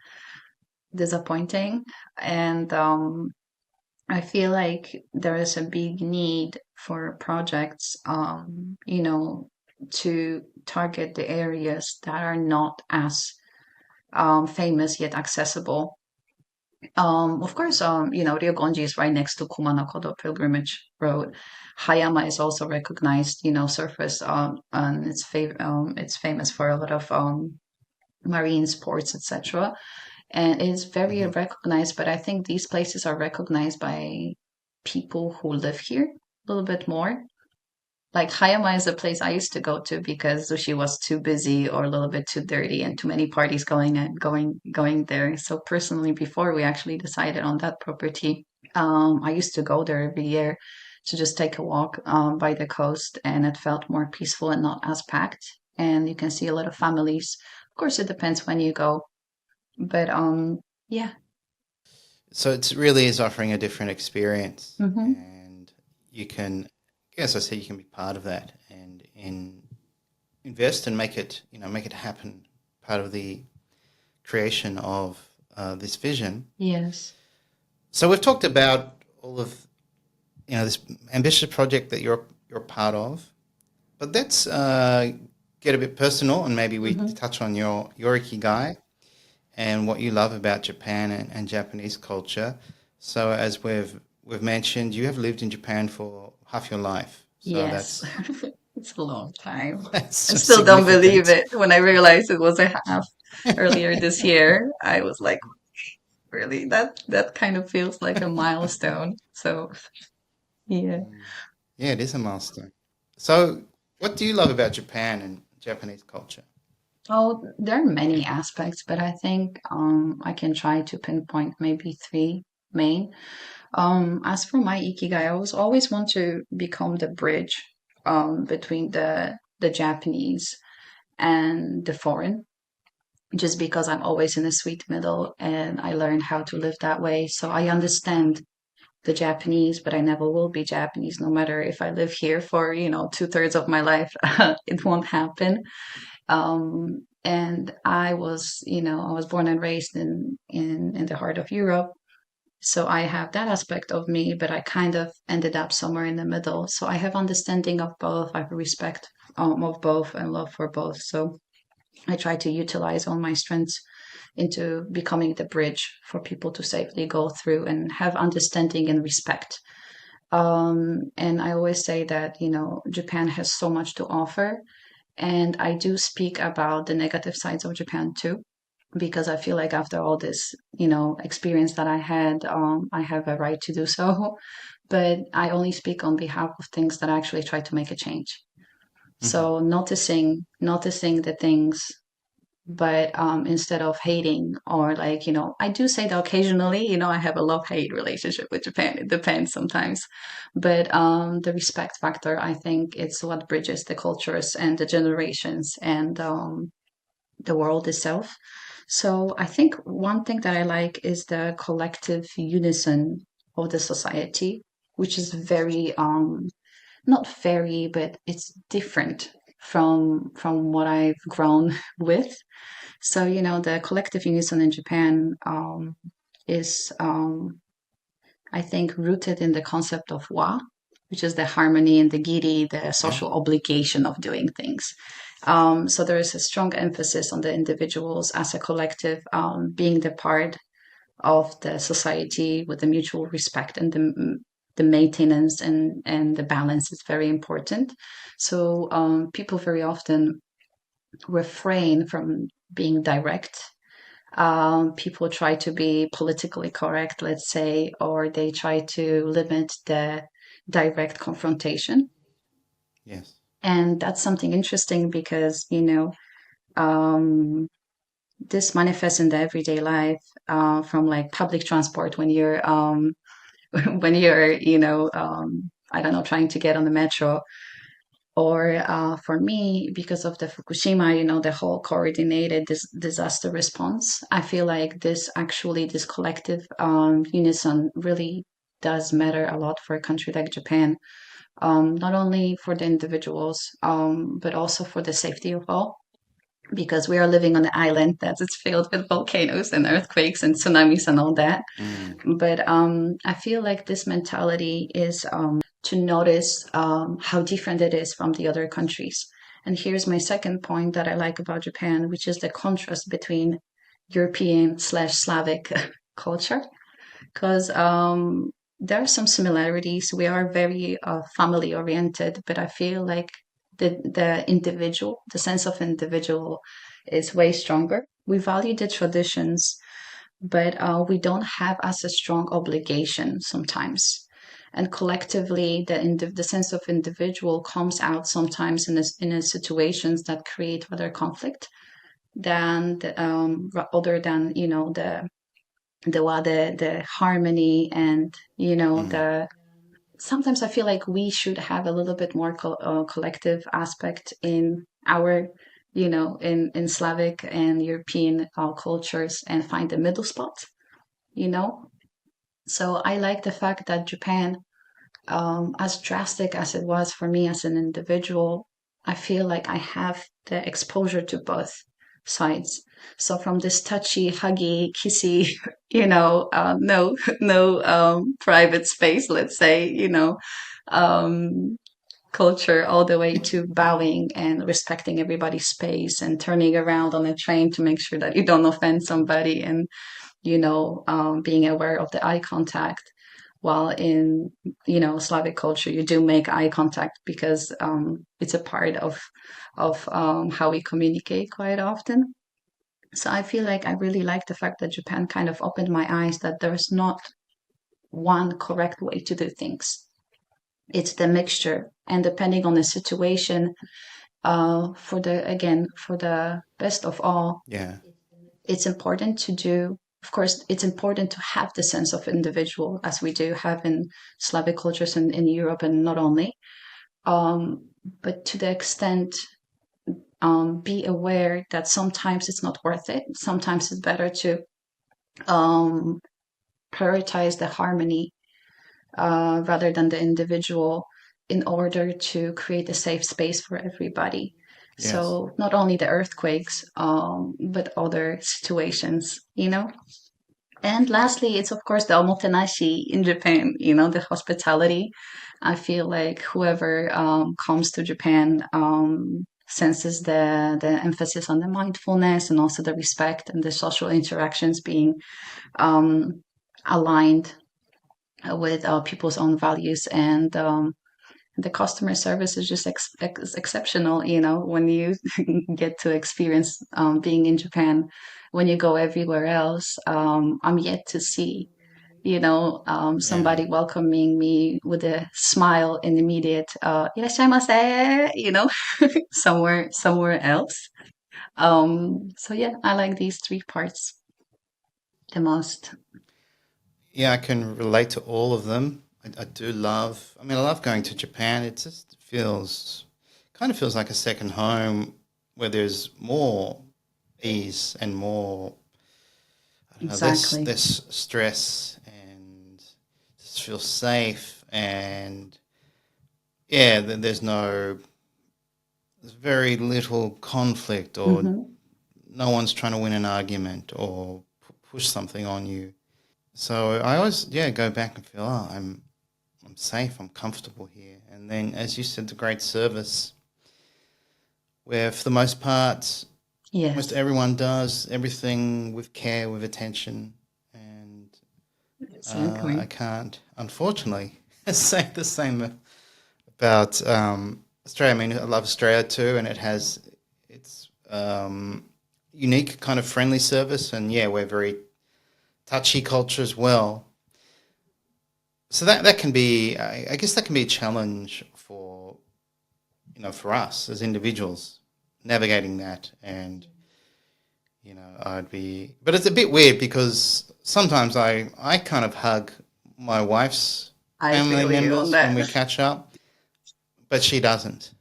disappointing. And I feel like there is a big need for projects, to target the areas that are not as famous yet accessible. Of course, Ryogonji is right next to Kumanokodo Pilgrimage Road. Hayama is also recognized, surface, and it's famous for a lot of marine sports, etc. And it's very Hmm. recognized, but I think these places are recognized by people who live here a little bit more. Like Hayama is a place I used to go to because sushi was too busy or a little bit too dirty and too many parties going there. So personally, before we actually decided on that property, I used to go there every year to just take a walk by the coast, and it felt more peaceful and not as packed. And you can see a lot of families. Of course, it depends when you go, but yeah. So it really is offering a different experience, Hmm. and you can, as I said, you can be part of that and invest and make it happen. Part of the creation of this vision. Yes. So we've talked about all of this ambitious project that you're part of, but let's get a bit personal, and maybe we Hmm. touch on your ikigai and what you love about Japan and Japanese culture. So as we've mentioned, you have lived in Japan for half your life. So Yes. that's It's a long time. that's I some still don't believe significance. it. When I realized it was a half earlier this year, I was like, really? That kind of feels like a milestone. So, yeah. Mm. Yeah, it is a milestone. So what do you love about Japan and Japanese culture? Oh, there are many aspects, but I think I can try to pinpoint maybe three main. As for my ikigai, I was always want to become the bridge between the Japanese and the foreign, just because I'm always in the sweet middle and I learned how to live that way. So I understand the Japanese, but I never will be Japanese, no matter if I live here for, 2/3 of my life. It won't happen. And I was born and raised in the heart of Europe. So I have that aspect of me, but I kind of ended up somewhere in the middle. So I have understanding of both. I have respect of both and love for both. So I try to utilize all my strengths into becoming the bridge for people to safely go through and have understanding and respect. And I always say that, Japan has so much to offer. And I do speak about the negative sides of Japan too, because I feel like after all this, experience that I had, I have a right to do so. But I only speak on behalf of things that I actually try to make a change. Hmm. So noticing the things but instead of hating or like, I do say that occasionally, I have a love-hate relationship with Japan. It depends sometimes. But the respect factor, I think it's what bridges the cultures and the generations and the world itself. So I think one thing that I like is the collective unison of the society, which is very not very, but it's different from what I've grown with. So, the collective unison in Japan is, I think, rooted in the concept of wa, which is the harmony and the giri, the Yeah. social obligation of doing things. So there is a strong emphasis on the individuals as a collective being the part of the society with the mutual respect and the maintenance and the balance is very important. So people very often refrain from being direct. People try to be politically correct, let's say, or they try to limit the direct confrontation. Yes. And that's something interesting because, um, this manifests in the everyday life from like public transport when you're when you're I don't know, trying to get on the metro, or for me, because of the Fukushima, the whole coordinated disaster response, I feel like this collective unison really does matter a lot for a country like Japan, not only for the individuals, but also for the safety of all. Because we are living on an island that is filled with volcanoes and earthquakes and tsunamis and all that. Mm. But I feel like this mentality is to notice how different it is from the other countries. And here's my second point that I like about Japan, which is the contrast between European slash Slavic culture. Because there are some similarities. We are very family oriented, but I feel like the sense of individual is way stronger. We value the traditions, but we don't have as a strong obligation sometimes. And collectively, the sense of individual comes out sometimes in situations that create rather conflict than other than the harmony and Mm. the sometimes I feel like we should have a little bit more collective aspect in our in Slavic and European cultures and find the middle spot you know so I like the fact that Japan, as drastic as it was for me as an individual, I feel like I have the exposure to both sides. So from this touchy, huggy, kissy, no, no private space, let's say, um, culture, all the way to bowing and respecting everybody's space and turning around on a train to make sure that you don't offend somebody and being aware of the eye contact. While in, Slavic culture, you do make eye contact because it's a part of how we communicate quite often. So I feel like I really like the fact that Japan kind of opened my eyes that there's not one correct way to do things. It's the mixture, and depending on the situation, for the best of all, Yeah. it's important to do. Of course, it's important to have the sense of individual as we do have in Slavic cultures in Europe and not only. But to the extent, be aware that sometimes it's not worth it. Sometimes it's better to um, prioritize the harmony rather than the individual in order to create a safe space for everybody. Yes. So not only the earthquakes, but other situations, And lastly, it's of course the omotenashi in Japan, the hospitality. I feel like whoever comes to Japan senses the emphasis on the mindfulness and also the respect and the social interactions being um, aligned with people's own values, and the customer service is just exceptional. When you get to experience being in Japan, when you go everywhere else, I'm yet to see Yeah. somebody welcoming me with a smile and immediate "irashaimase," somewhere else. So yeah, I like these three parts the most. Yeah, I can relate to all of them. I do love. I mean, I love going to Japan. It just feels kind of feels like a second home where there's more ease and more I don't know, Exactly. less stress and just feel safe and yeah, there's very little conflict or Hmm. no one's trying to win an argument or push something on you. So I always go back and feel I'm safe, I'm comfortable here. And then as you said, the great service where for the most part almost Yes, everyone does everything with care, with attention, and I exactly. can't, unfortunately, say the same about Australia. I mean, I love Australia too, and it has its unique kind of friendly service, and yeah, we're very touchy culture as well. So that can be, I guess, that can be a challenge for for us as individuals navigating that, and I'd be, but it's a bit weird because sometimes I kind of hug my wife's I family feel you on members when that. we catch up, but she doesn't.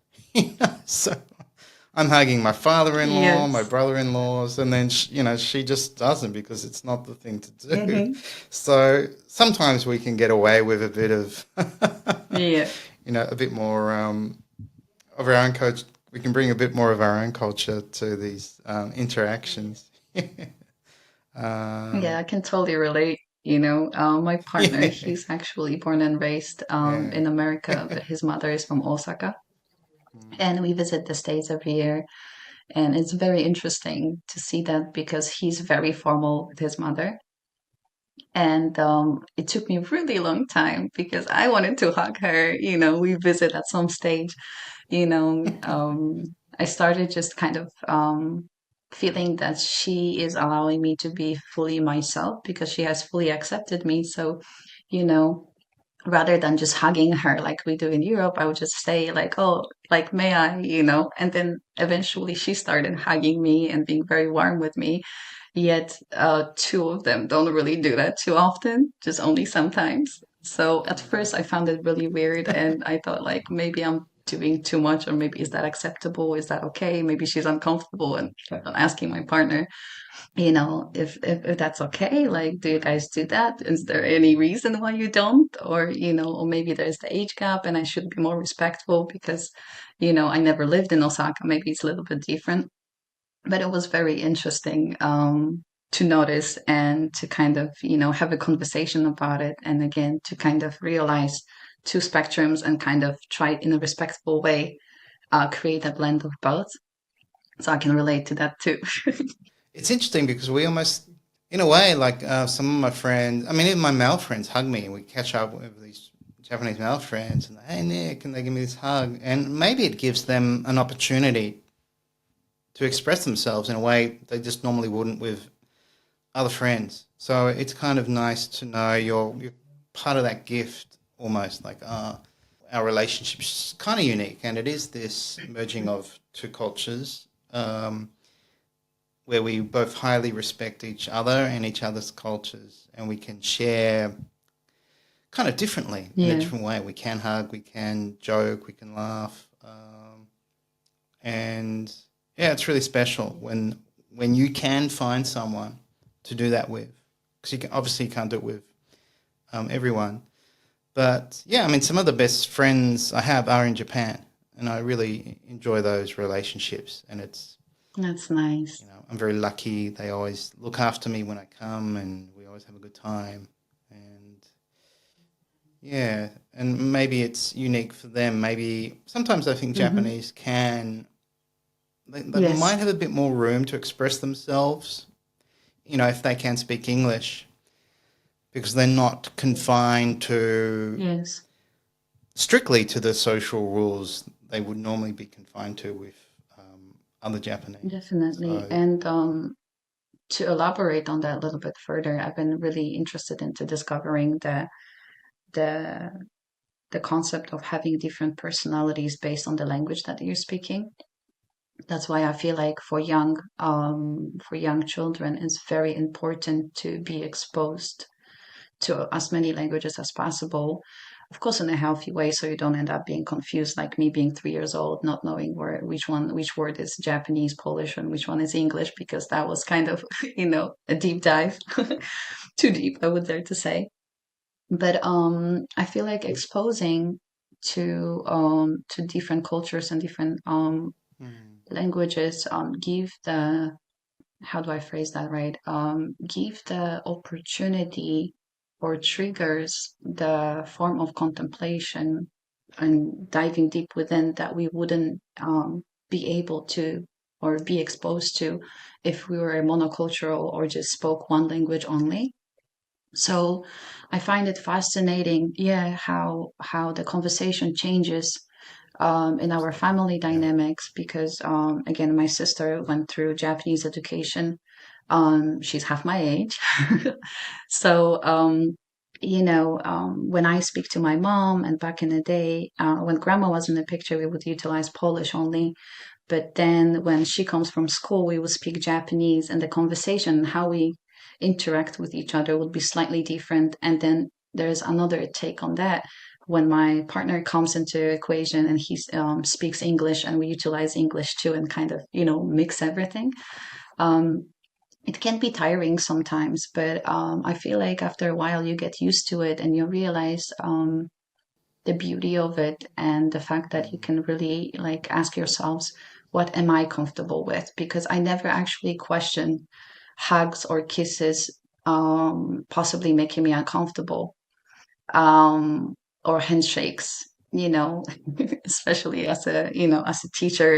So I'm hugging my father-in-law, my Yes. brother-in-laws, and then she just doesn't because it's not the thing to do. Hmm. So sometimes we can get away with a bit of, Yeah. a bit more of our own coach. We can bring a bit more of our own culture to these interactions. Yeah, um, I can totally relate. My partner, yeah, he's actually born and raised yeah. in America, but his mother is from Osaka. And we visit the States every year. And it's very interesting to see that because he's very formal with his mother. And it took me a really long time because I wanted to hug her. We visit at some stage, you know, um, I started just kind of feeling that she is allowing me to be fully myself because she has fully accepted me. So, you know, rather than just hugging her like we do in Europe, I would just say like, "Oh, like may I?" And then eventually she started hugging me and being very warm with me. Yet, two of them don't really do that too often, just only sometimes. So at first I found it really weird and I thought like maybe I'm doing too much or maybe is that acceptable? Is that okay? Maybe she's uncomfortable and kept on asking my partner, if that's okay. Like, do you guys do that? Is there any reason why you don't? Or maybe there's the age gap and I should be more respectful because, I never lived in Osaka. Maybe it's a little bit different, but it was very interesting to notice and to kind of have a conversation about it, and again to kind of realize two spectrums and kind of try in a respectful way create a blend of both. So I can relate to that too. It's interesting because we almost, in a way, like some of my friends. I mean, even my male friends hug me, and we catch up with these Japanese male friends, and hey Nick, and they give me this hug, and maybe it gives them an opportunity to express themselves in a way they just normally wouldn't with other friends. So it's kind of nice to know you're part of that gift almost like our relationship's kind of unique and it is this merging of two cultures where we both highly respect each other and each other's cultures and we can share kind of differently in a Yeah. different way. We can hug, we can joke, we can laugh. And yeah, it's really special when you can find someone to do that with because obviously you can't do it with everyone. But yeah, I mean, some of the best friends I have are in Japan, and I really enjoy those relationships. And it's That's nice. I'm very lucky. They always look after me when I come, and we always have a good time. And yeah, and maybe it's unique for them. Maybe sometimes I think Hmm. Japanese can they might Yes. have a bit more room to express themselves. If they can speak English because they're not confined to Yes. strictly to the social rules they would normally be confined to with other Japanese. Definitely. So And to elaborate on that a little bit further, I've been really interested into discovering the the concept of having different personalities based on the language that you're speaking. That's why I feel like for young children, it's very important to be exposed to as many languages as possible. Of course, in a healthy way, so you don't end up being confused, like me being 3 years old, not knowing which word is Japanese, Polish, and which one is English, because that was kind of, a deep dive, too deep, I would dare to say. But I feel like exposing to different cultures and different Mm. languages give the how do I phrase that right? Give the opportunity or triggers the form of contemplation and diving deep within that we wouldn't be able to or be exposed to if we were monocultural or just spoke one language only. So I find it fascinating, yeah, how the conversation changes in our family Yeah. dynamics because again my sister went through Japanese education. She's half my age. So when I speak to my mom and back in the day when grandma was in the picture we would utilize Polish only, but then when she comes from school we would speak Japanese and the conversation how we interact with each other would be slightly different. And then there's another take on that when my partner comes into equation and he speaks English and we utilize English too and kind of mix everything. um, it can be tiring sometimes, but I feel like after a while you get used to it and you realize the beauty of it and the fact that you Mm. can really like ask yourselves, what am I comfortable with? Because I never actually question hugs or kisses possibly making me uncomfortable, um, or handshakes. Especially as a teacher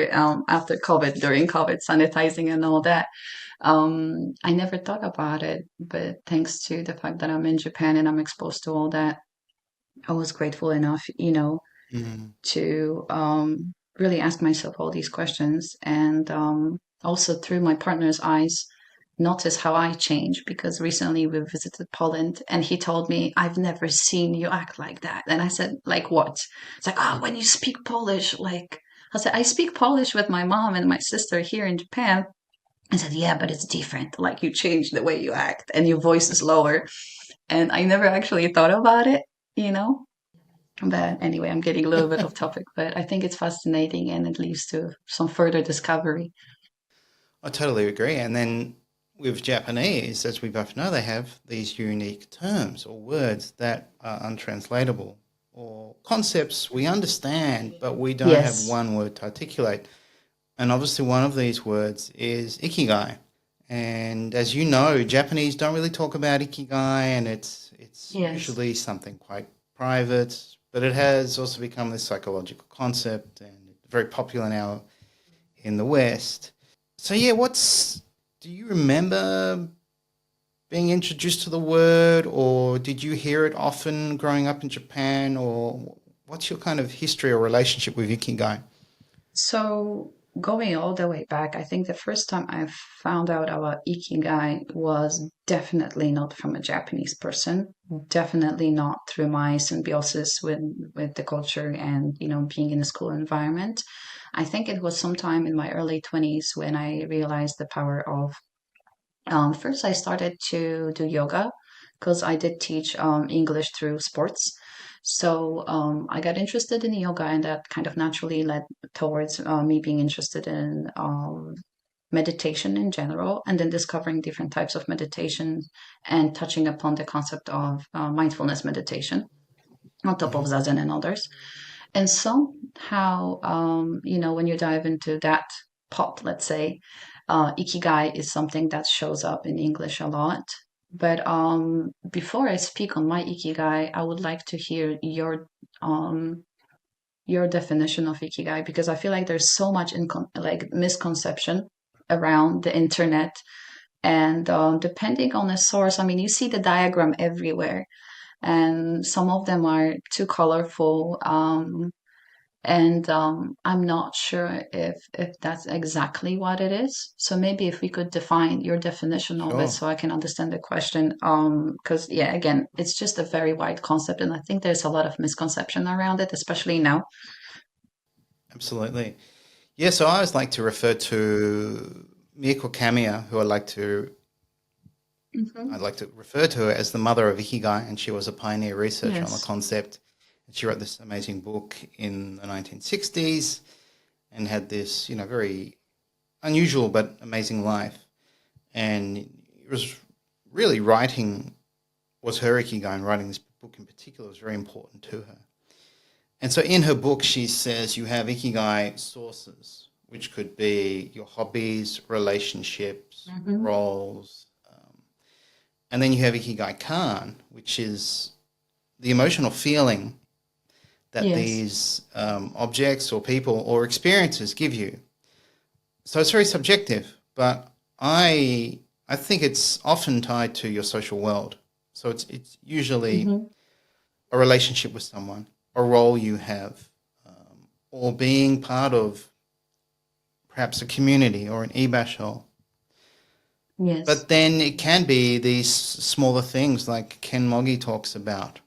after COVID, during COVID, sanitizing and all that. I never thought about it, but thanks to the fact that I'm in Japan and I'm exposed to all that, I was grateful enough, Mm. to really ask myself all these questions and also through my partner's eyes notice how I change because recently we visited Poland and he told me, I've never seen you act like that. And I said, like what? It's like, oh, when you speak Polish, like I said, I speak Polish with my mom and my sister here in Japan. I said, yeah, but it's different. Like you change the way you act and your voice is lower. And I never actually thought about it, you know? But anyway, I'm getting a little bit off topic, but I think it's fascinating and it leads to some further discovery. I totally agree. And then with Japanese, as we both know, they have these unique terms or words that are untranslatable or concepts we understand, but we don't have Yes. one word to articulate. And obviously, one of these words is Ikigai. And as you know, Japanese don't really talk about Ikigai, and it's Yes. usually something quite private. But it has also become this psychological concept, and very popular now in the West. So yeah, what's do you remember being introduced to the word, or did you hear it often growing up in Japan, or what's your kind of history or relationship with Ikigai? So going all the way back, I think the first time I found out about Ikigai was definitely not from a Japanese person, definitely not through my symbiosis with the culture and being in a school environment. I think it was sometime in my early 20s when I realized the power of first, I started to do yoga because I did teach English through sports. So I got interested in yoga, and that kind of naturally led towards me being interested in meditation in general, and then discovering different types of meditation and touching upon the concept of mindfulness meditation on top of Hmm. Zazen and others. And somehow, when you dive into that pot, let's say, Ikigai is something that shows up in English a lot. But before I speak on my Ikigai, I would like to hear your definition of Ikigai because I feel like there's so much like misconception around the internet. And depending on the source, I mean, you see the diagram everywhere, and some of them are too colorful. And I'm not sure if that's exactly what it is. So maybe if we could define your definition of it Sure, so I can understand the question. Because yeah, again, it's just a very wide concept, and I think there's a lot of misconception around it, especially now. absolutely. Yeah, so I always like to refer to Miyako Kamiya, who Hmm. I'd like to refer to her as the mother of Ikigai, and she was a pioneer researcher on the Yes. concept. And she wrote this amazing book in the 1960s and had this, very unusual but amazing life. And it was really writing was her Ikigai, and writing this book in particular was very important to her. And so in her book, she says you have Ikigai sources, which could be your hobbies, relationships, Hmm. roles. And then you have Ikigai Kan, which is the emotional feeling that Yes. these objects or people or experiences give you. So it's very subjective, but I think it's often tied to your social world. So it's usually Hmm. a relationship with someone, a role you have, or being part of perhaps a community or an e-bashol. Yes. But then it can be these smaller things like Ken Moggy talks about.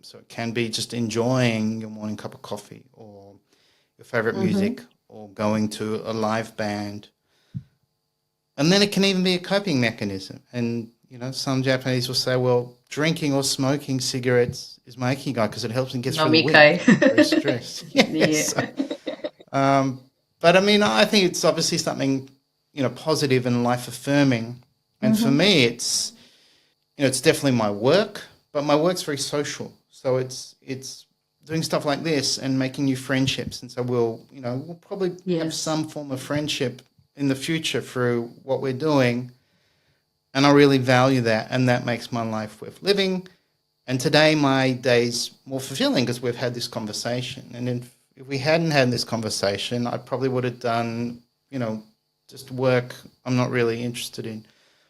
So it can be just enjoying your morning cup of coffee or your favorite Hmm. music or going to a live band. And then it can even be a coping mechanism. And, some Japanese will say, well, drinking or smoking cigarettes is my ikigai because it helps me get through the Nomikai. week when I'm very stressed. Yeah. Yes. Um, but I mean, I think it's obviously something, positive and life affirming. And for Hmm. me, it's definitely my work, but my work's very social. So it's doing stuff like this and making new friendships. And so we'll probably have Yes. some form of friendship in the future through what we're doing. And I really value that, and that makes my life worth living. And today, my day's more fulfilling because we've had this conversation. And if we hadn't had this conversation, I probably would have done, just work I'm not really interested in.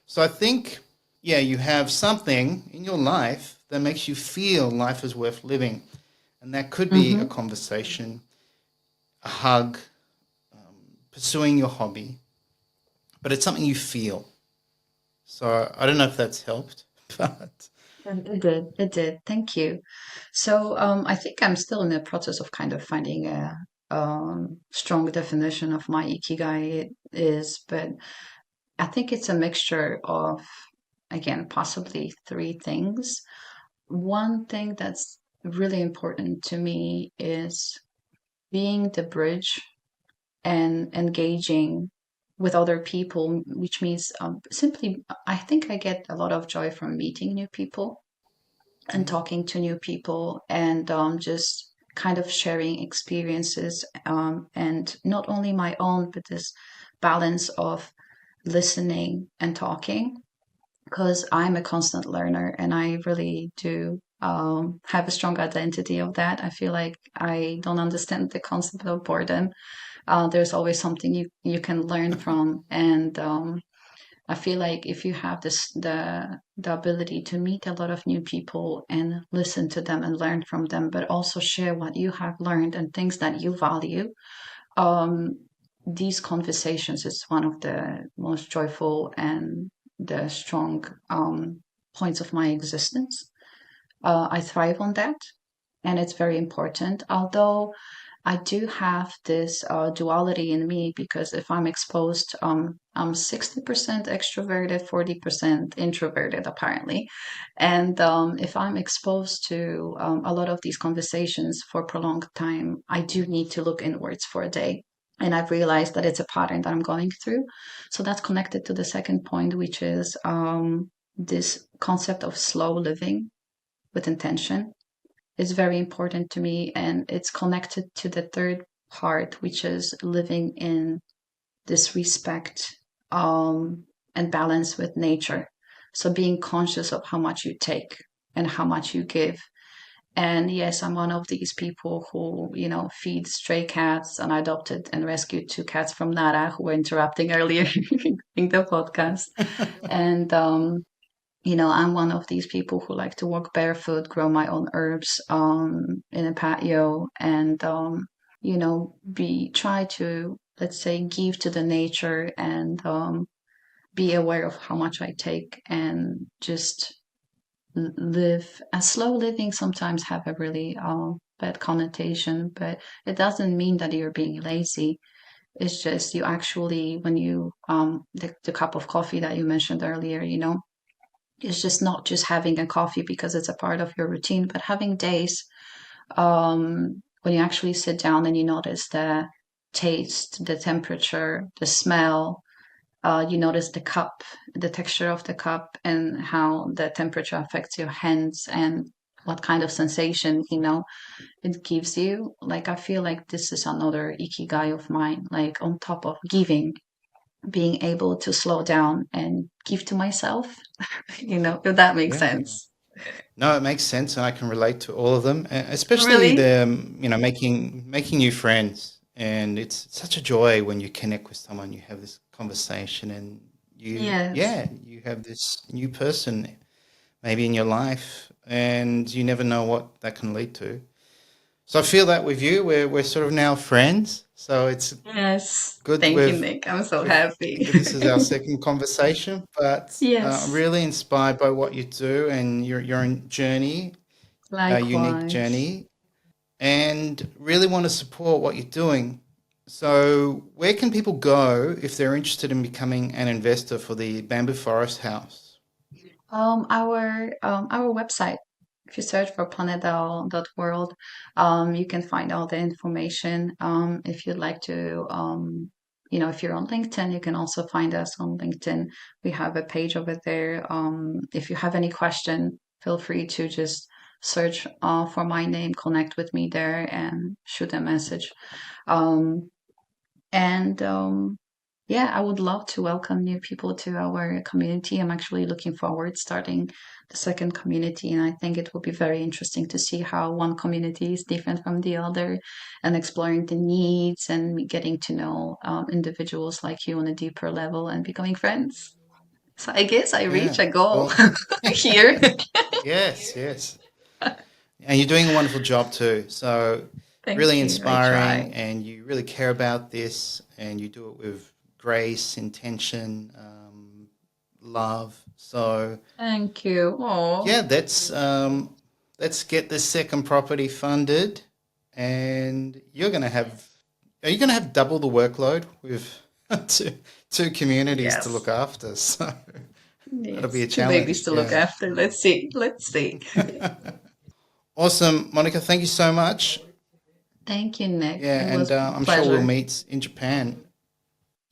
So I think, yeah, you have something in your life that makes you feel life is worth living. And that could be a Hmm. conversation, a hug, pursuing your hobby, but it's something you feel. So I don't know if that's helped, but It did. It did. Thank you. So I think I'm still in the process of kind of finding a strong definition of my ikigai is, but I think it's a mixture of, again, possibly three things. One thing that's really important to me is being the bridge and engaging with other people, which means simply, I think I get a lot of joy from meeting new people and mm, talking to new people and just kind of sharing experiences and not only my own, but this balance of listening and talking because I'm a constant learner and I really do have a strong identity of that. I feel like I don't understand the concept of boredom. There's always something you can learn from, and I feel like if you have the ability to meet a lot of new people and listen to them and learn from them, but also share what you have learned and things that you value, um, these conversations is one of the most joyful and the strong points of my existence. I thrive on that, and it's very important. Although I do have this duality in me because if I'm exposed, I'm 60% extroverted, 40% introverted, apparently. And if I'm exposed to a lot of these conversations for a prolonged time, I do need to look inwards for a day. And I've realized that it's a pattern that I'm going through. So that's connected to the second point, which is this concept of slow living with intention is very important to me. And it's connected to the third part, which is living in this respect and balance with nature. So being conscious of how much you take and how much you give. And yes, I'm one of these people who, feed stray cats, and I adopted and rescued two cats from Nara who were interrupting earlier in the podcast. And I'm one of these people who like to walk barefoot, grow my own herbs in a patio, and be try to, let's say, give to the nature and be aware of how much I take and just live a slow living sometimes have a really bad connotation, but it doesn't mean that you're being lazy. It's just you actually, when you the cup of coffee that you mentioned earlier, it's just not just having a coffee because it's a part of your routine, but having days when you actually sit down and you notice the taste, the temperature, the smell, you notice the cup, the texture of the cup, and how the temperature affects your hands and what kind of sensation, it gives you. Like, I feel like this is another ikigai of mine, like on top of giving, being able to slow down and give to myself, if that makes Yeah. sense. No, it makes sense, and I can relate to all of them, especially Really? the making new friends. And it's such a joy when you connect with someone, you have this conversation, and Yes. you have this new person maybe in your life, and you never know what that can lead to. So I feel that with you, we're sort of now friends. So it's Yes. good. Thank you, Nick. I'm so I think happy. that this is our second conversation, but I'm Yes. really inspired by what you do and your own journey, unique Likewise. journey, and really want to support what you're doing. So, where can people go if they're interested in becoming an investor for the Bamboo Forest House? Our website. If you search for PlanetDAO.world, you can find all the information. If you'd like to, if you're on LinkedIn, you can also find us on LinkedIn. We have a page over there. If you have any question, feel free to just search for my name, connect with me there, and shoot a message. Um, and yeah, I would love to welcome new people to our community. I'm actually looking forward starting the second community, and I think it will be very interesting to see how one community is different from the other, and exploring the needs and getting to know individuals like you on a deeper level and becoming friends. So I guess I reach Yeah. a goal Well, here. yes, yes. And you're doing a wonderful job too. So, really Thank you. I try. inspiring, and you really care about this, and you do it with grace, intention, love. So, Thank you. Oh, yeah, let's get this second property funded, and are you gonna have double the workload with two, two communities to look yes. after? So that'll be Yes. a Two babies challenge. to look Yeah. after. Let's see. Let's see. Awesome, Monica. Thank you so much. Thank you, Nick. Yeah, It and was a I'm sure we'll pleasure. meet in Japan.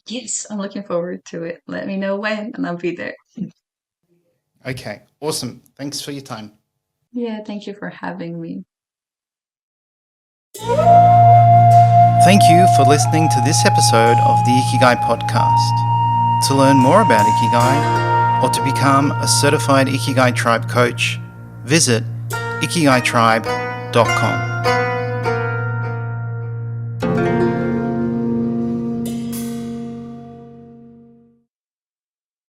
Yes, I'm looking forward to it. Let me know when, and I'll be there. Okay, awesome. Thanks for your time. Yeah, thank you for having me. Thank you for listening to this episode of the Ikigai Podcast. To learn more about Ikigai or to become a certified Ikigai Tribe coach, visit ikigaitribe.com.